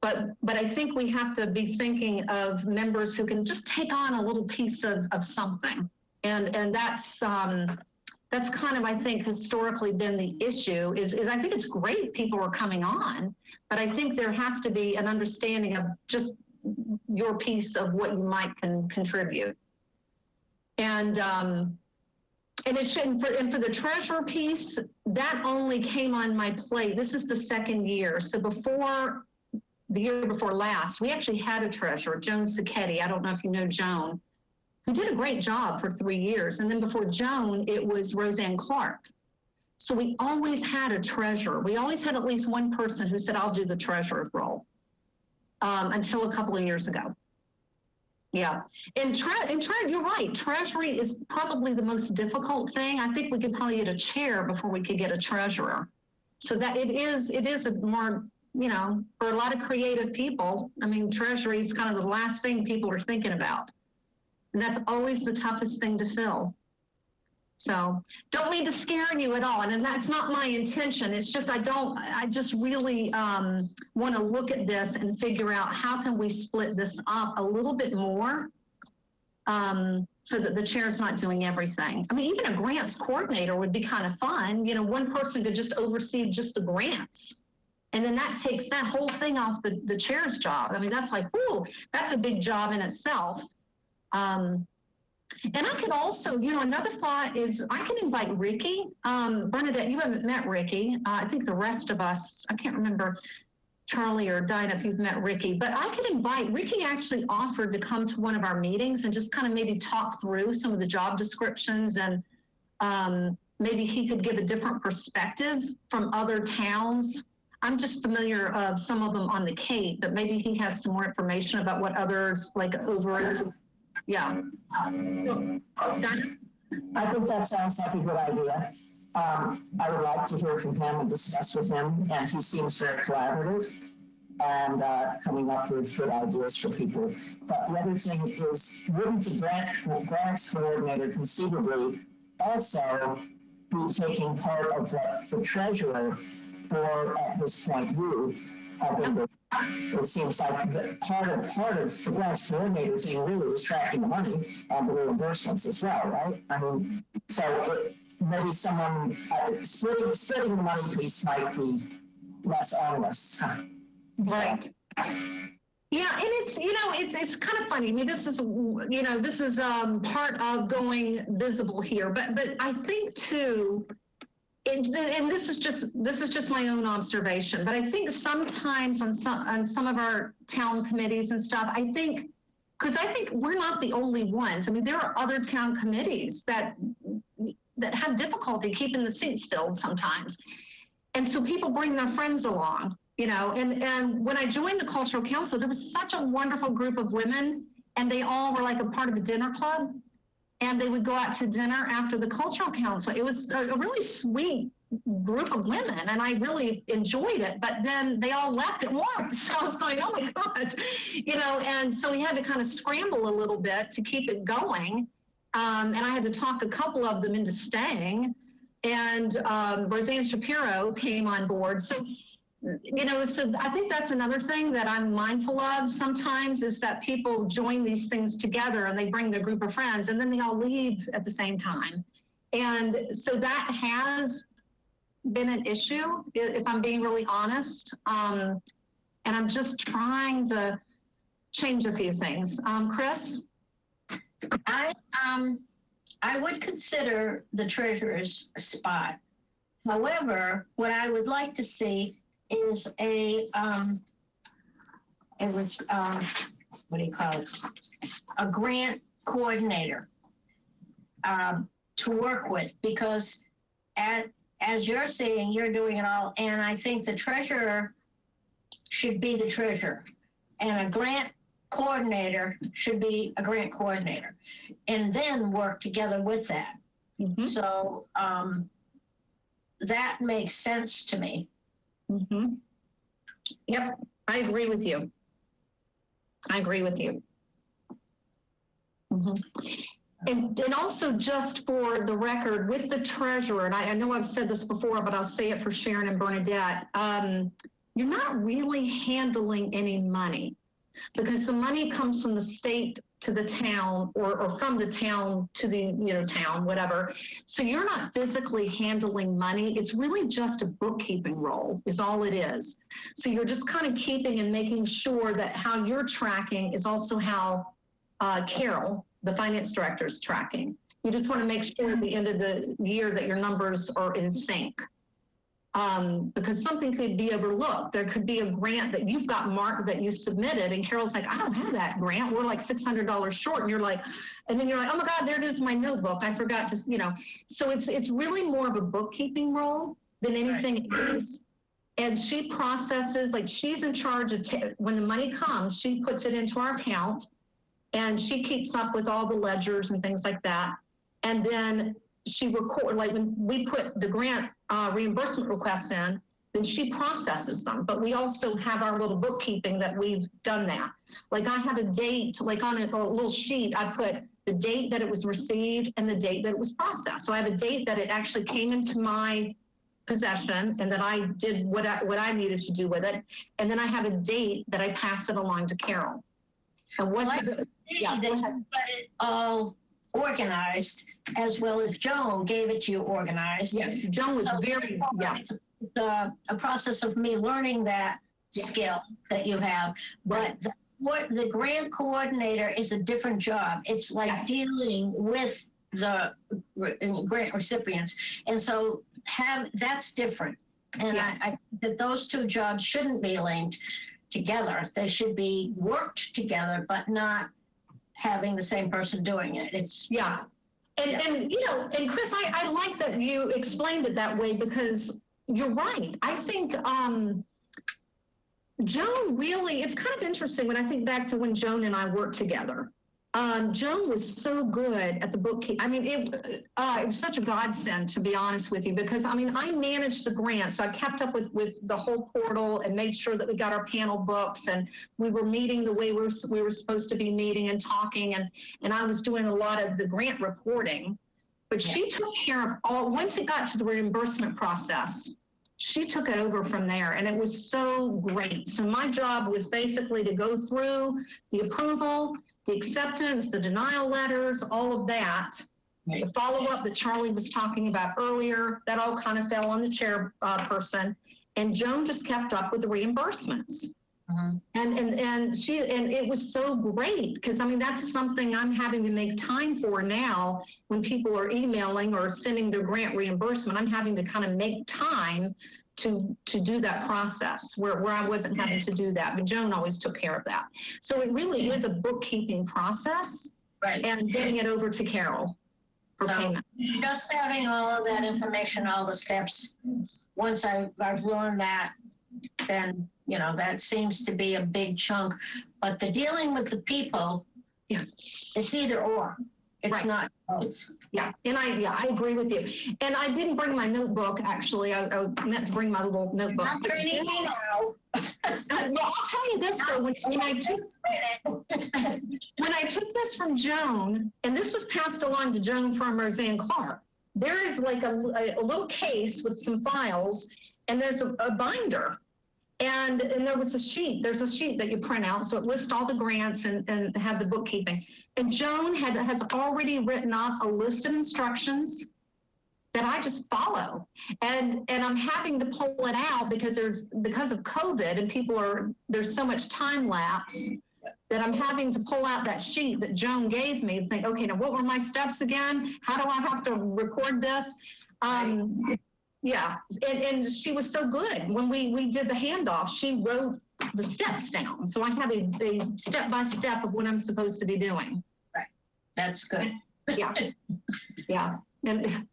but I think we have to be thinking of members who can just take on a little piece of something. And that's kind of, I think, historically been the issue is I think it's great people are coming on, but I think there has to be an understanding of just your piece of what you might contribute. And it shouldn't, for the treasurer piece, that only came on my plate. This is the second year. So the year before last, we actually had a treasurer, Joan Sacchetti. I don't know if you know Joan, who did a great job for 3 years. And then before Joan, it was Roseanne Clark. So we always had a treasurer. We always had at least one person who said, I'll do the treasurer's role, until a couple of years ago. Yeah, and you're right. Treasury is probably the most difficult thing. I think we could probably get a chair before we could get a treasurer. So that it is a more, you know, for a lot of creative people, I mean, treasury is kind of the last thing people are thinking about. And that's always the toughest thing to fill. So don't mean to scare you at all. And that's not my intention. It's just, I just really want to look at this and figure out how can we split this up a little bit more so that the chair's not doing everything. I mean, even a grants coordinator would be kind of fun. You know, one person could just oversee just the grants. And then that takes that whole thing off the chair's job. I mean, that's like, whoo, that's a big job in itself. And I could also, you know, another thought is I can invite Ricky. Bernadette, you haven't met Ricky. I think the rest of us, I can't remember, Charlie or Dinah, if you've met Ricky, but I could invite, Ricky actually offered to come to one of our meetings and just kind of maybe talk through some of the job descriptions, and maybe he could give a different perspective from other towns. I'm just familiar of some of them on the Cape, but maybe he has some more information about what others like over. Yeah. I think that sounds like a good idea. I would like to hear from him and discuss with him, and he seems very collaborative and coming up with good ideas for people. But the other thing is, wouldn't the grants coordinator conceivably also be taking part of what the treasurer, or at this point you, have been doing? It seems like part of the grants coordinator thing really is tracking the money and the reimbursements as well, right? I mean, so maybe someone splitting the money piece might be less onerous. Right. Yeah, and it's, you know, it's kind of funny. I mean, this is, you know, this is part of going visible here, but I think too. And this is just my own observation, but I think sometimes on some of our town committees and stuff, I think we're not the only ones. I mean, there are other town committees that have difficulty keeping the seats filled sometimes, and so people bring their friends along, you know. And when I joined the Cultural Council, there was such a wonderful group of women, and they all were like a part of a dinner club. And they would go out to dinner after the Cultural Council. It was a really sweet group of women, and I really enjoyed it. But then they all left at once. So I was going, oh my God, you know, and so we had to kind of scramble a little bit to keep it going. And I had to talk a couple of them into staying. And Roseanne Shapiro came on board. So, you know, so I think that's another thing that I'm mindful of sometimes, is that people join these things together and they bring their group of friends and then they all leave at the same time. And so that has been an issue, if I'm being really honest. And I'm just trying to change a few things. Chris? I would consider the treasurer's spot. However, what I would like to see is a grant coordinator to work with, because as you're saying, you're doing it all, and I think the treasurer should be the treasurer, and a grant coordinator should be a grant coordinator, and then work together with that. Mm-hmm. So that makes sense to me. Mm-hmm. Yep, I agree with you. Mm-hmm. And also, just for the record, with the treasurer, and I know I've said this before, but I'll say it for Sharon and Bernadette, you're not really handling any money, because the money comes from the state to the town, or from the town to the, you know, town, whatever. So you're not physically handling money. It's really just a bookkeeping role is all it is. So you're just kind of keeping and making sure that how you're tracking is also how Carol, the finance director, is tracking. You just want to make sure at the end of the year that your numbers are in sync. because something could be overlooked. There could be a grant that you've got marked that you submitted, and Carol's like, I don't have that grant. We're like $600 short. And you're like, and then you're like, oh my God, there it is, my notebook. I forgot to, you know. So it's really more of a bookkeeping role than anything else. And she processes, like she's in charge of, when the money comes, she puts it into our account and she keeps up with all the ledgers and things like that. And then she record, like when we put the grant reimbursement requests in, then she processes them. But we also have our little bookkeeping that we've done that. Like I have a date, like on a little sheet, I put the date that it was received and the date that it was processed. So I have a date that it actually came into my possession and that I did what I needed to do with it. And then I have a date that I pass it along to Carol. And what's that you got it all organized, as well as Joan gave it to you organized. Yes, Joan was very, it's a process of me learning that skill that you have. But the grant coordinator is a different job. It's like dealing with the grant recipients. And so that's different. And I think that those two jobs shouldn't be linked together. They should be worked together, but not having the same person doing it. It's and you know, and Chris, I like that you explained it that way, because you're right. I think Joan really, it's kind of interesting when I think back to when Joan and I worked together. Joan was so good at the bookkeeping. I mean, it was such a godsend, to be honest with you, because I mean, I managed the grant. So I kept up with the whole portal and made sure that we got our panel books and we were meeting the way we were supposed to be meeting and talking. And I was doing a lot of the grant reporting, but she took care of all, once it got to the reimbursement process, she took it over from there, and it was so great. So my job was basically to go through the approval, the acceptance, the denial letters, all of that. The follow-up that Charlie was talking about earlier, that all kind of fell on the chairperson. And Joan just kept up with the reimbursements. And it was so great, because I mean, that's something I'm having to make time for now when people are emailing or sending their grant reimbursement. I'm having to kind of make time to do that process where I wasn't having to do that, but Joan always took care of that. So it really is a bookkeeping process, and getting it over to Carol for payment. Just having all of that information, all the steps, once I've learned that, then, you know, that seems to be a big chunk. But the dealing with the people, it's either or. It's not both. Yeah, and I agree with you. And I didn't bring my notebook, actually. I meant to bring my little notebook. I'm training me now. Well, I'll tell you this, though. When I took this from Joan, and this was passed along to Joan from Roseanne Clark, there is like a little case with some files, and there's a binder. And there was a sheet. There's a sheet that you print out, so it lists all the grants and had the bookkeeping. And Joan has already written off a list of instructions that I just follow. And I'm having to pull it out because of COVID and there's so much time lapse that I'm having to pull out that sheet that Joan gave me and think, okay, now what were my steps again? How do I have to record this? Yeah, and she was so good. When we did the handoff, she wrote the steps down. So I have a step-by-step of what I'm supposed to be doing. Right, that's good. Yeah. And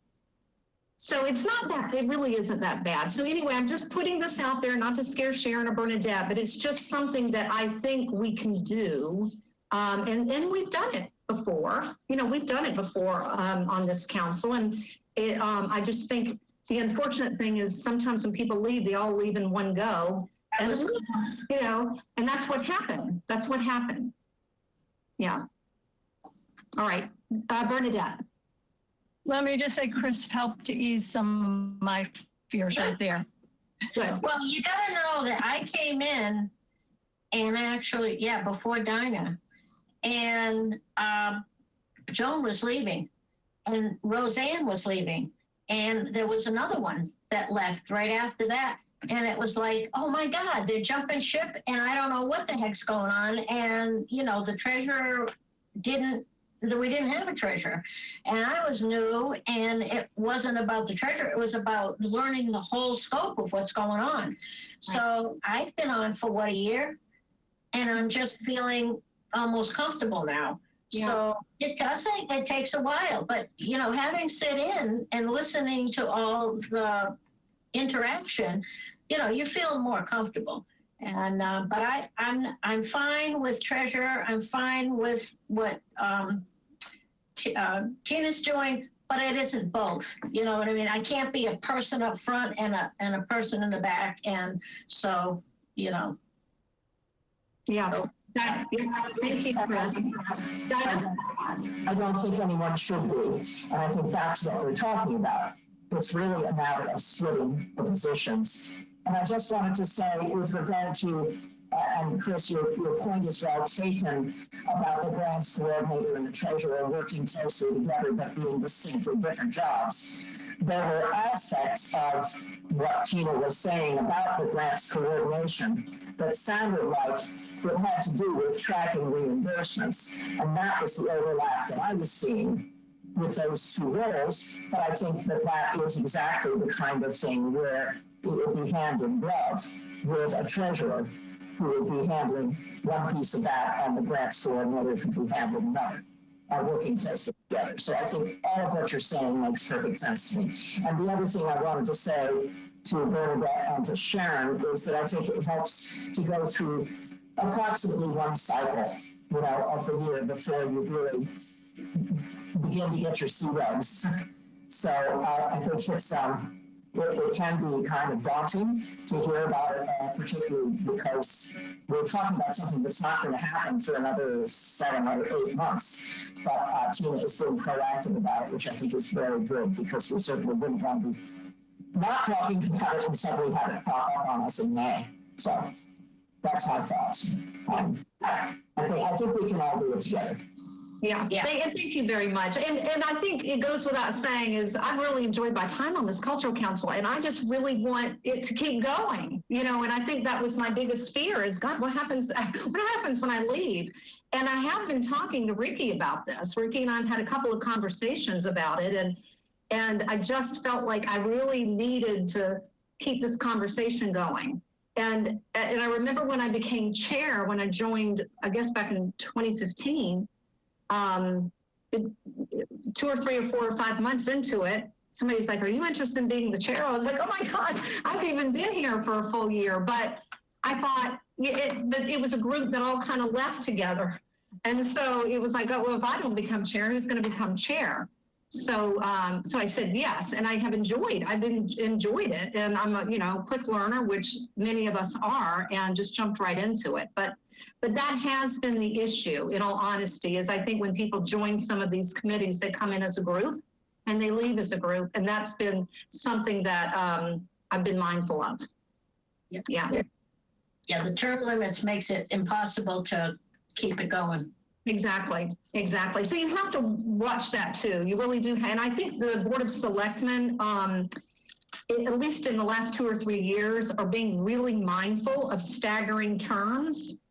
so it's not that, it really isn't that bad. So anyway, I'm just putting this out there, not to scare Sharon or Bernadette, but it's just something that I think we can do. And we've done it before. You know, we've done it before on this council. And I just think, the unfortunate thing is sometimes when people leave, they all leave in one go. And, you know, and that's what happened. That's what happened. Yeah. All right. Bernadette. Let me just say, Chris helped to ease some of my fears right there. Good. Well, you got to know that I came in and actually, before Dinah, and Joan was leaving and Roseanne was leaving. And there was another one that left right after that. And it was like, oh my God, they're jumping ship and I don't know what the heck's going on. And, you know, the treasurer didn't we didn't have a treasurer, and I was new, and it wasn't about the treasurer. It was about learning the whole scope of what's going on. So I've been on for what, a year, and I'm just feeling almost comfortable now. Yeah. So it takes a while, but you know, having sit in and listening to all the interaction, you know, you feel more comfortable. And but I'm fine with treasurer. I'm fine with what Tina's doing, but it isn't both. You know what I mean? I can't be a person up front and a person in the back, and so you know. Yeah. Thank you, Chris. Dinah? I don't think anyone should be, and I think that's what we're talking about. It's really a matter of splitting the positions. And I just wanted to say, with regard to, and Chris, your point is well taken about the grants coordinator and the treasurer working closely together, but being distinctly different jobs. There were aspects of what Tina was saying about the grants coordination that sounded like it had to do with tracking reimbursements. And that was the overlap that I was seeing with those two roles. But I think that that is exactly the kind of thing where it would be hand in glove with a treasurer who would be handling one piece of that and the grants coordinator who would be handling another, working closely together. So I think all of what you're saying makes perfect sense to me. And the other thing I wanted to say to Bernadette and to Sharon is that I think it helps to go through approximately one cycle, you know, of the year before you really begin to get your sea legs. So I think it's it can be kind of daunting to hear about it, particularly because we're talking about something that's not going to happen for another 7 or 8 months. But Tina is being proactive about it, which I think is very good, because we certainly wouldn't want to be not talking about it and suddenly have it pop up on us in May. So that's my thoughts. I think we can all do it together. Yeah. Thank you very much. And I think it goes without saying is I've really enjoyed my time on this cultural council, and I just really want it to keep going, you know, and I think that was my biggest fear is, God, what happens when I leave? And I have been talking to Ricky about this. Ricky and I have had a couple of conversations about it, and I just felt like I really needed to keep this conversation going. And I remember when I became chair, when I joined, I guess back in 2015, 2 or 3 or 4 or 5 months into it, somebody's like, are you interested in being the chair? I was like, oh my God, I haven't even been here for a full year. But I thought, but it was a group that all kind of left together. And so it was like, oh, well, if I don't become chair, who's going to become chair? So so I said yes, and I have enjoyed it. And I'm a quick learner, which many of us are, and just jumped right into it. But that has been the issue, in all honesty, is I think when people join some of these committees, they come in as a group and they leave as a group. And that's been something that I've been mindful of. Yep. Yeah, the term limits makes it impossible to keep it going. Exactly. So you have to watch that too. You really do. And I think the Board of Selectmen, at least in the last 2 or 3 years, are being really mindful of staggering terms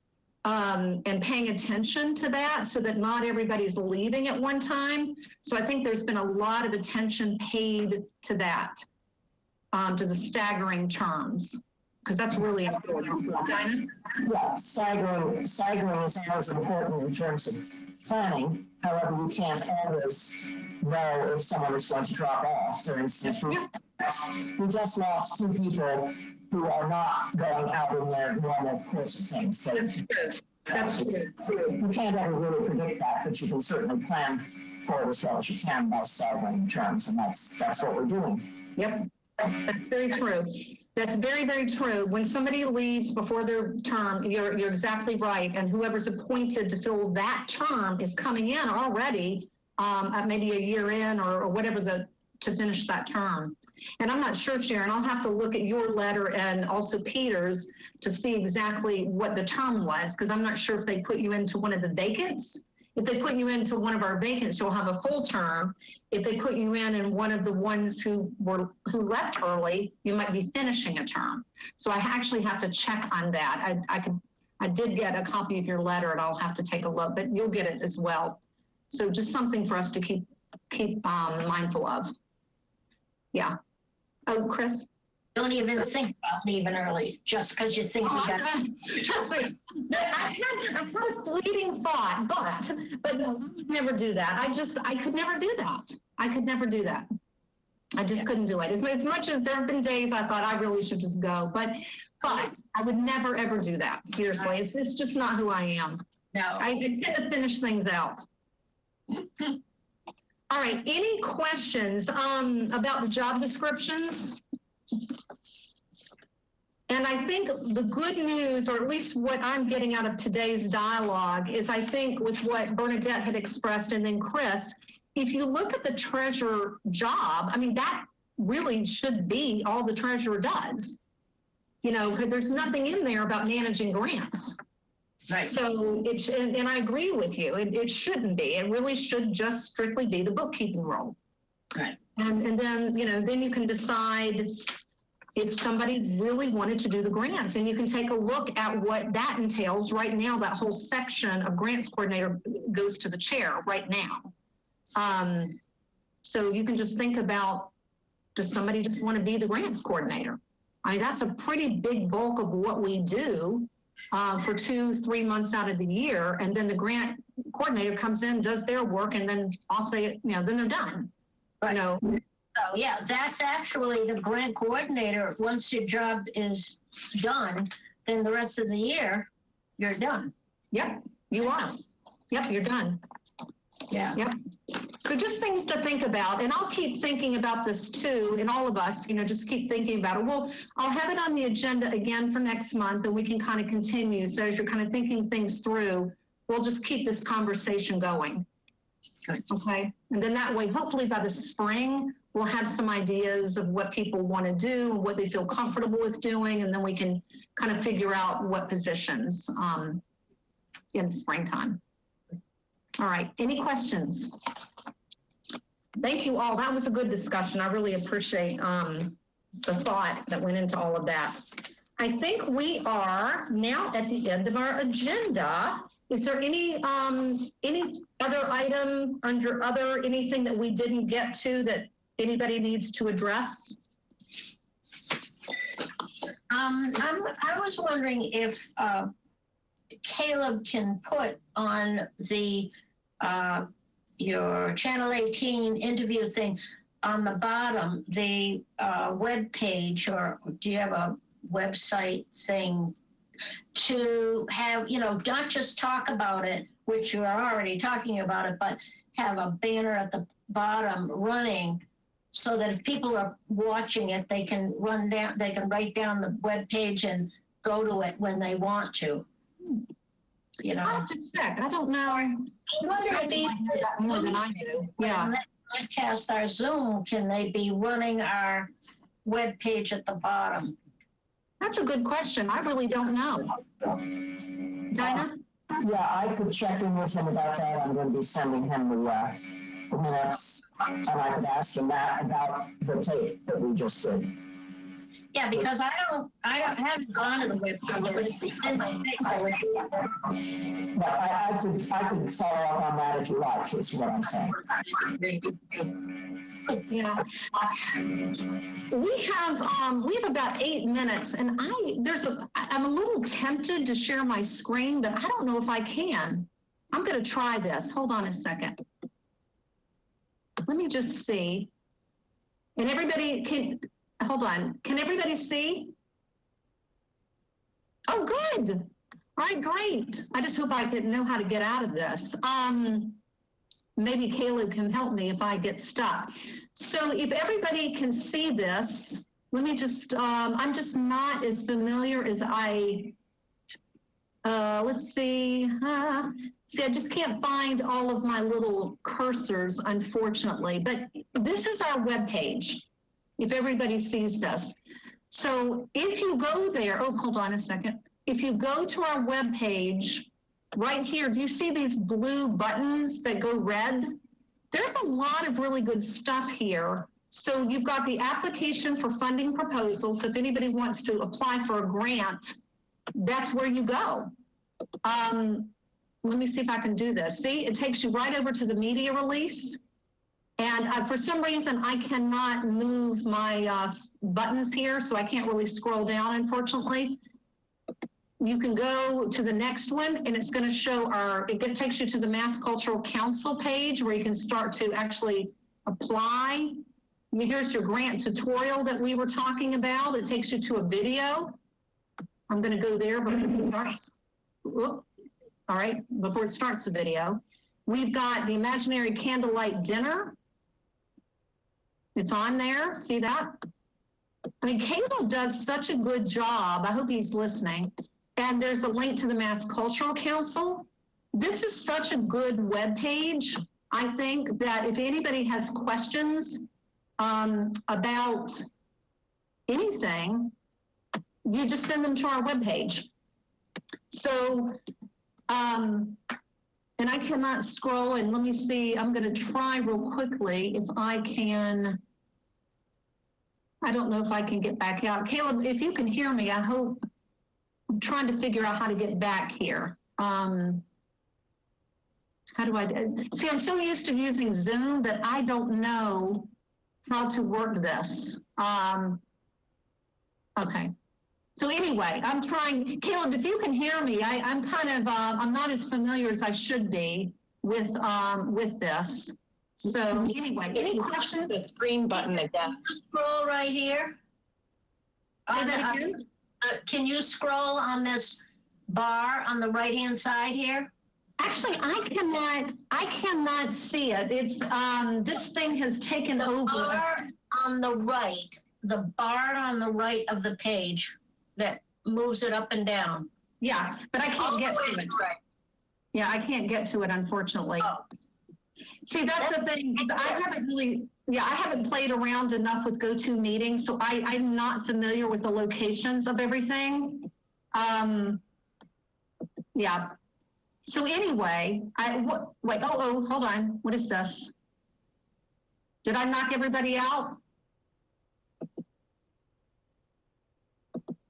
and paying attention to that so that not everybody's leaving at one time. So I think there's been a lot of attention paid to that, to the staggering terms, because that's really important. Yeah, staggering is always important in terms of planning. However, you can't always know if someone is going to drop off. For instance, we just lost 2 people who are not going out in their normal course of things. So That's true. You can't ever really predict that, but you can certainly plan for it as well as you can by staggering terms, and that's what we're doing. Yep, that's very true. That's very, very true. When somebody leaves before their term, you're exactly right. And whoever's appointed to fill that term is coming in already, maybe a year in or whatever to finish that term. And I'm not sure, Sharon, I'll have to look at your letter and also Peter's to see exactly what the term was, because I'm not sure if they put you into one of the vacants. If they put you into one of our vacants, you'll have a full term. If they put you in one of the ones who left early, you might be finishing a term. So I actually have to check on that. I did get a copy of your letter, and I'll have to take a look, but you'll get it as well. So just something for us to keep mindful of. Yeah. Oh, Chris? Don't even think about leaving early just because you think you got. Trust me, I had a fleeting thought, but no, I would never do that. I could never do that. I could never do that. I just couldn't do it. As much as there have been days I thought I really should just go, but I would never ever do that. Seriously, it's just not who I am. No. I tend to finish things out. All right, any questions about the job descriptions? And I think the good news, or at least what I'm getting out of today's dialogue, is I think with what Bernadette had expressed and then Chris, if you look at the treasurer job, I mean, that really should be all the treasurer does. You know, there's nothing in there about managing grants. Right. So it's, and I agree with you, it shouldn't be. It really should just strictly be the bookkeeping role. Right. And then, you know, then you can decide if somebody really wanted to do the grants, and you can take a look at what that entails. Right now, that whole section of grants coordinator goes to the chair right now. So you can just think about, does somebody just want to be the grants coordinator? I mean, that's a pretty big bulk of what we do for 2-3 months out of the year. And then the grant coordinator comes in, does their work, and then off they, you know, then they're done. Right. You know. So yeah, that's actually the grant coordinator. Once your job is done, then the rest of the year, you're done. Yep, you are. Yep, you're done. Yeah. Yep. So just things to think about, and I'll keep thinking about this too, and all of us, you know, just keep thinking about it. Well, I'll have it on the agenda again for next month, and we can kind of continue. So as you're kind of thinking things through, we'll just keep this conversation going. Good. Okay. And then that way, hopefully by the spring, we'll have some ideas of what people want to do, what they feel comfortable with doing, and then we can kind of figure out what positions in the springtime. All right, any questions? Thank you all. That was a good discussion. I really appreciate the thought that went into all of that. I think we are now at the end of our agenda. Is there any other item under other, anything that we didn't get to that anybody needs to address? I was wondering if Caleb can put on the your Channel 18 interview thing on the bottom, the web page, or do you have a website thing to have, you know, not just talk about it, which you are already talking about it, but have a banner at the bottom running so that if people are watching it, they can run down, they can write down the web page and go to it when they want to. You know, I'll have to check. I don't know. I wonder if even more than I do. Yeah. when they broadcast our Zoom, can they be running our web page at the bottom? That's a good question. I really don't know. Dinah? Yeah, I could check in with him about that. I'm going to be sending him the minutes, and I could ask him that about the tape that we just did. Yeah, because I haven't gone to the web page, but if it's in my face, I would. Yeah, I could follow up on that if you like, is what I'm saying. Yeah. We have about 8 minutes, and I'm a little tempted to share my screen, but I don't know if I can. I'm going to try this. Hold on a second. Let me just see. And everybody can, hold on. Can everybody see? Oh, good. All right, great. I just hope I can know how to get out of this. Maybe Caleb can help me if I get stuck. So if everybody can see this, let me just, I'm just not as familiar as let's see. See, I just can't find all of my little cursors, unfortunately, but this is our webpage, if everybody sees this. So if you go there, oh, hold on a second. If you go to our webpage, right here, do you see these blue buttons that go red? There's a lot of really good stuff here. So you've got the application for funding proposals. If anybody wants to apply for a grant, that's where you go. let me see if I can do this. See, it takes you right over to the media release. And for some reason, I cannot move my buttons here, so I can't really scroll down, unfortunately. You can go to the next one, and it's going to show it takes you to the Mass Cultural Council page where you can start to actually apply. Here's your grant tutorial that we were talking about. It takes you to a video. I'm going to go there before it starts. Whoop. All right, before it starts the video. We've got the Imaginary Candlelight Dinner. It's on there. See that? I mean, Caleb does such a good job. I hope he's listening. And there's a link to the Mass Cultural Council. This is such a good webpage. I think that if anybody has questions about anything, you just send them to our webpage. So, and I cannot scroll, and let me see, I'm going to try real quickly if I can. I don't know if I can get back out. Caleb, if you can hear me, I hope. I'm trying to figure out how to get back here. How do I see? I'm so used to using Zoom that I don't know how to work this. Okay. So anyway, I'm trying. Caleb, if you can hear me, I'm kind of I'm not as familiar as I should be with this. So anyway, any questions? The screen button again. Scroll right here. Say that again? Can you scroll on this bar on the right-hand side here? Actually, I cannot see it. It's this thing has taken over. Bar on the right, the bar on the right of the page that moves it up and down. Yeah, but I can't get to it. Right. Yeah, I can't get to it, unfortunately. Oh. See, that's the thing. I haven't played around enough with GoToMeeting, so I'm not familiar with the locations of everything. Yeah. So anyway, wait, hold on. What is this? Did I knock everybody out?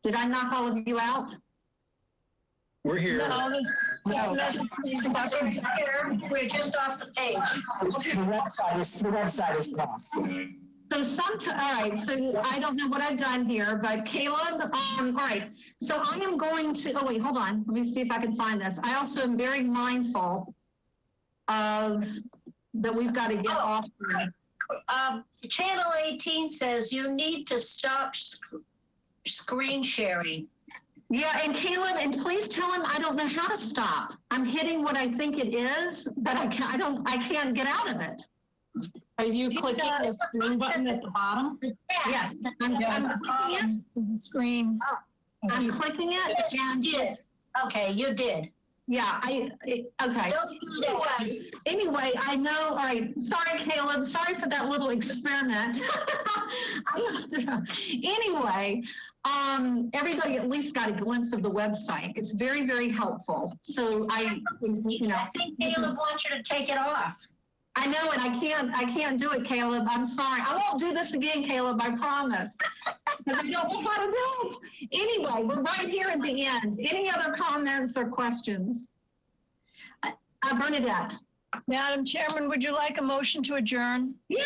Did I knock all of you out? We're here. No, we're just off the page. The website is wrong. So all right, so I don't know what I've done here, but Caleb, all right. So I am going to, oh wait, hold on. Let me see if I can find this. I also am very mindful of that we've got to get off here. Channel 18 says you need to stop screen sharing. Yeah, and Caleb, and please tell him I don't know how to stop. I'm hitting what I think it is, but I can't get out of it. Are you clicking the screen button at the bottom? Yes, I'm clicking it. Screen. I'm clicking it. Yes, And you did. Okay, you did. yeah, okay. Don't do that. Anyway, I know, all right, sorry, Caleb, sorry for that little experiment. Anyway, everybody at least got a glimpse of the website. It's very, very helpful. So I think Caleb wants you to take it off. I know it. I can't do it, Caleb. I'm sorry. I won't do this again, Caleb. I promise. Because I don't know how to do it. Anyway, we're right here at the end. Any other comments or questions? Bernadette. Madam Chairman, would you like a motion to adjourn? Yay!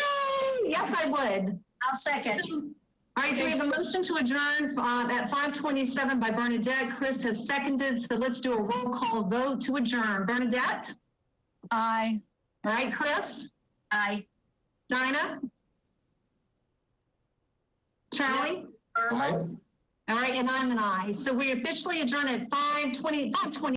Yes, I would. I'll second. All right, so we have a motion to adjourn at 5:27 by Bernadette. Chris has seconded, so let's do a roll call vote to adjourn. Bernadette? Aye. All right, Chris? Aye. Dinah? Charlie? Aye. All right, and I'm an aye. So we officially adjourn at 5:20.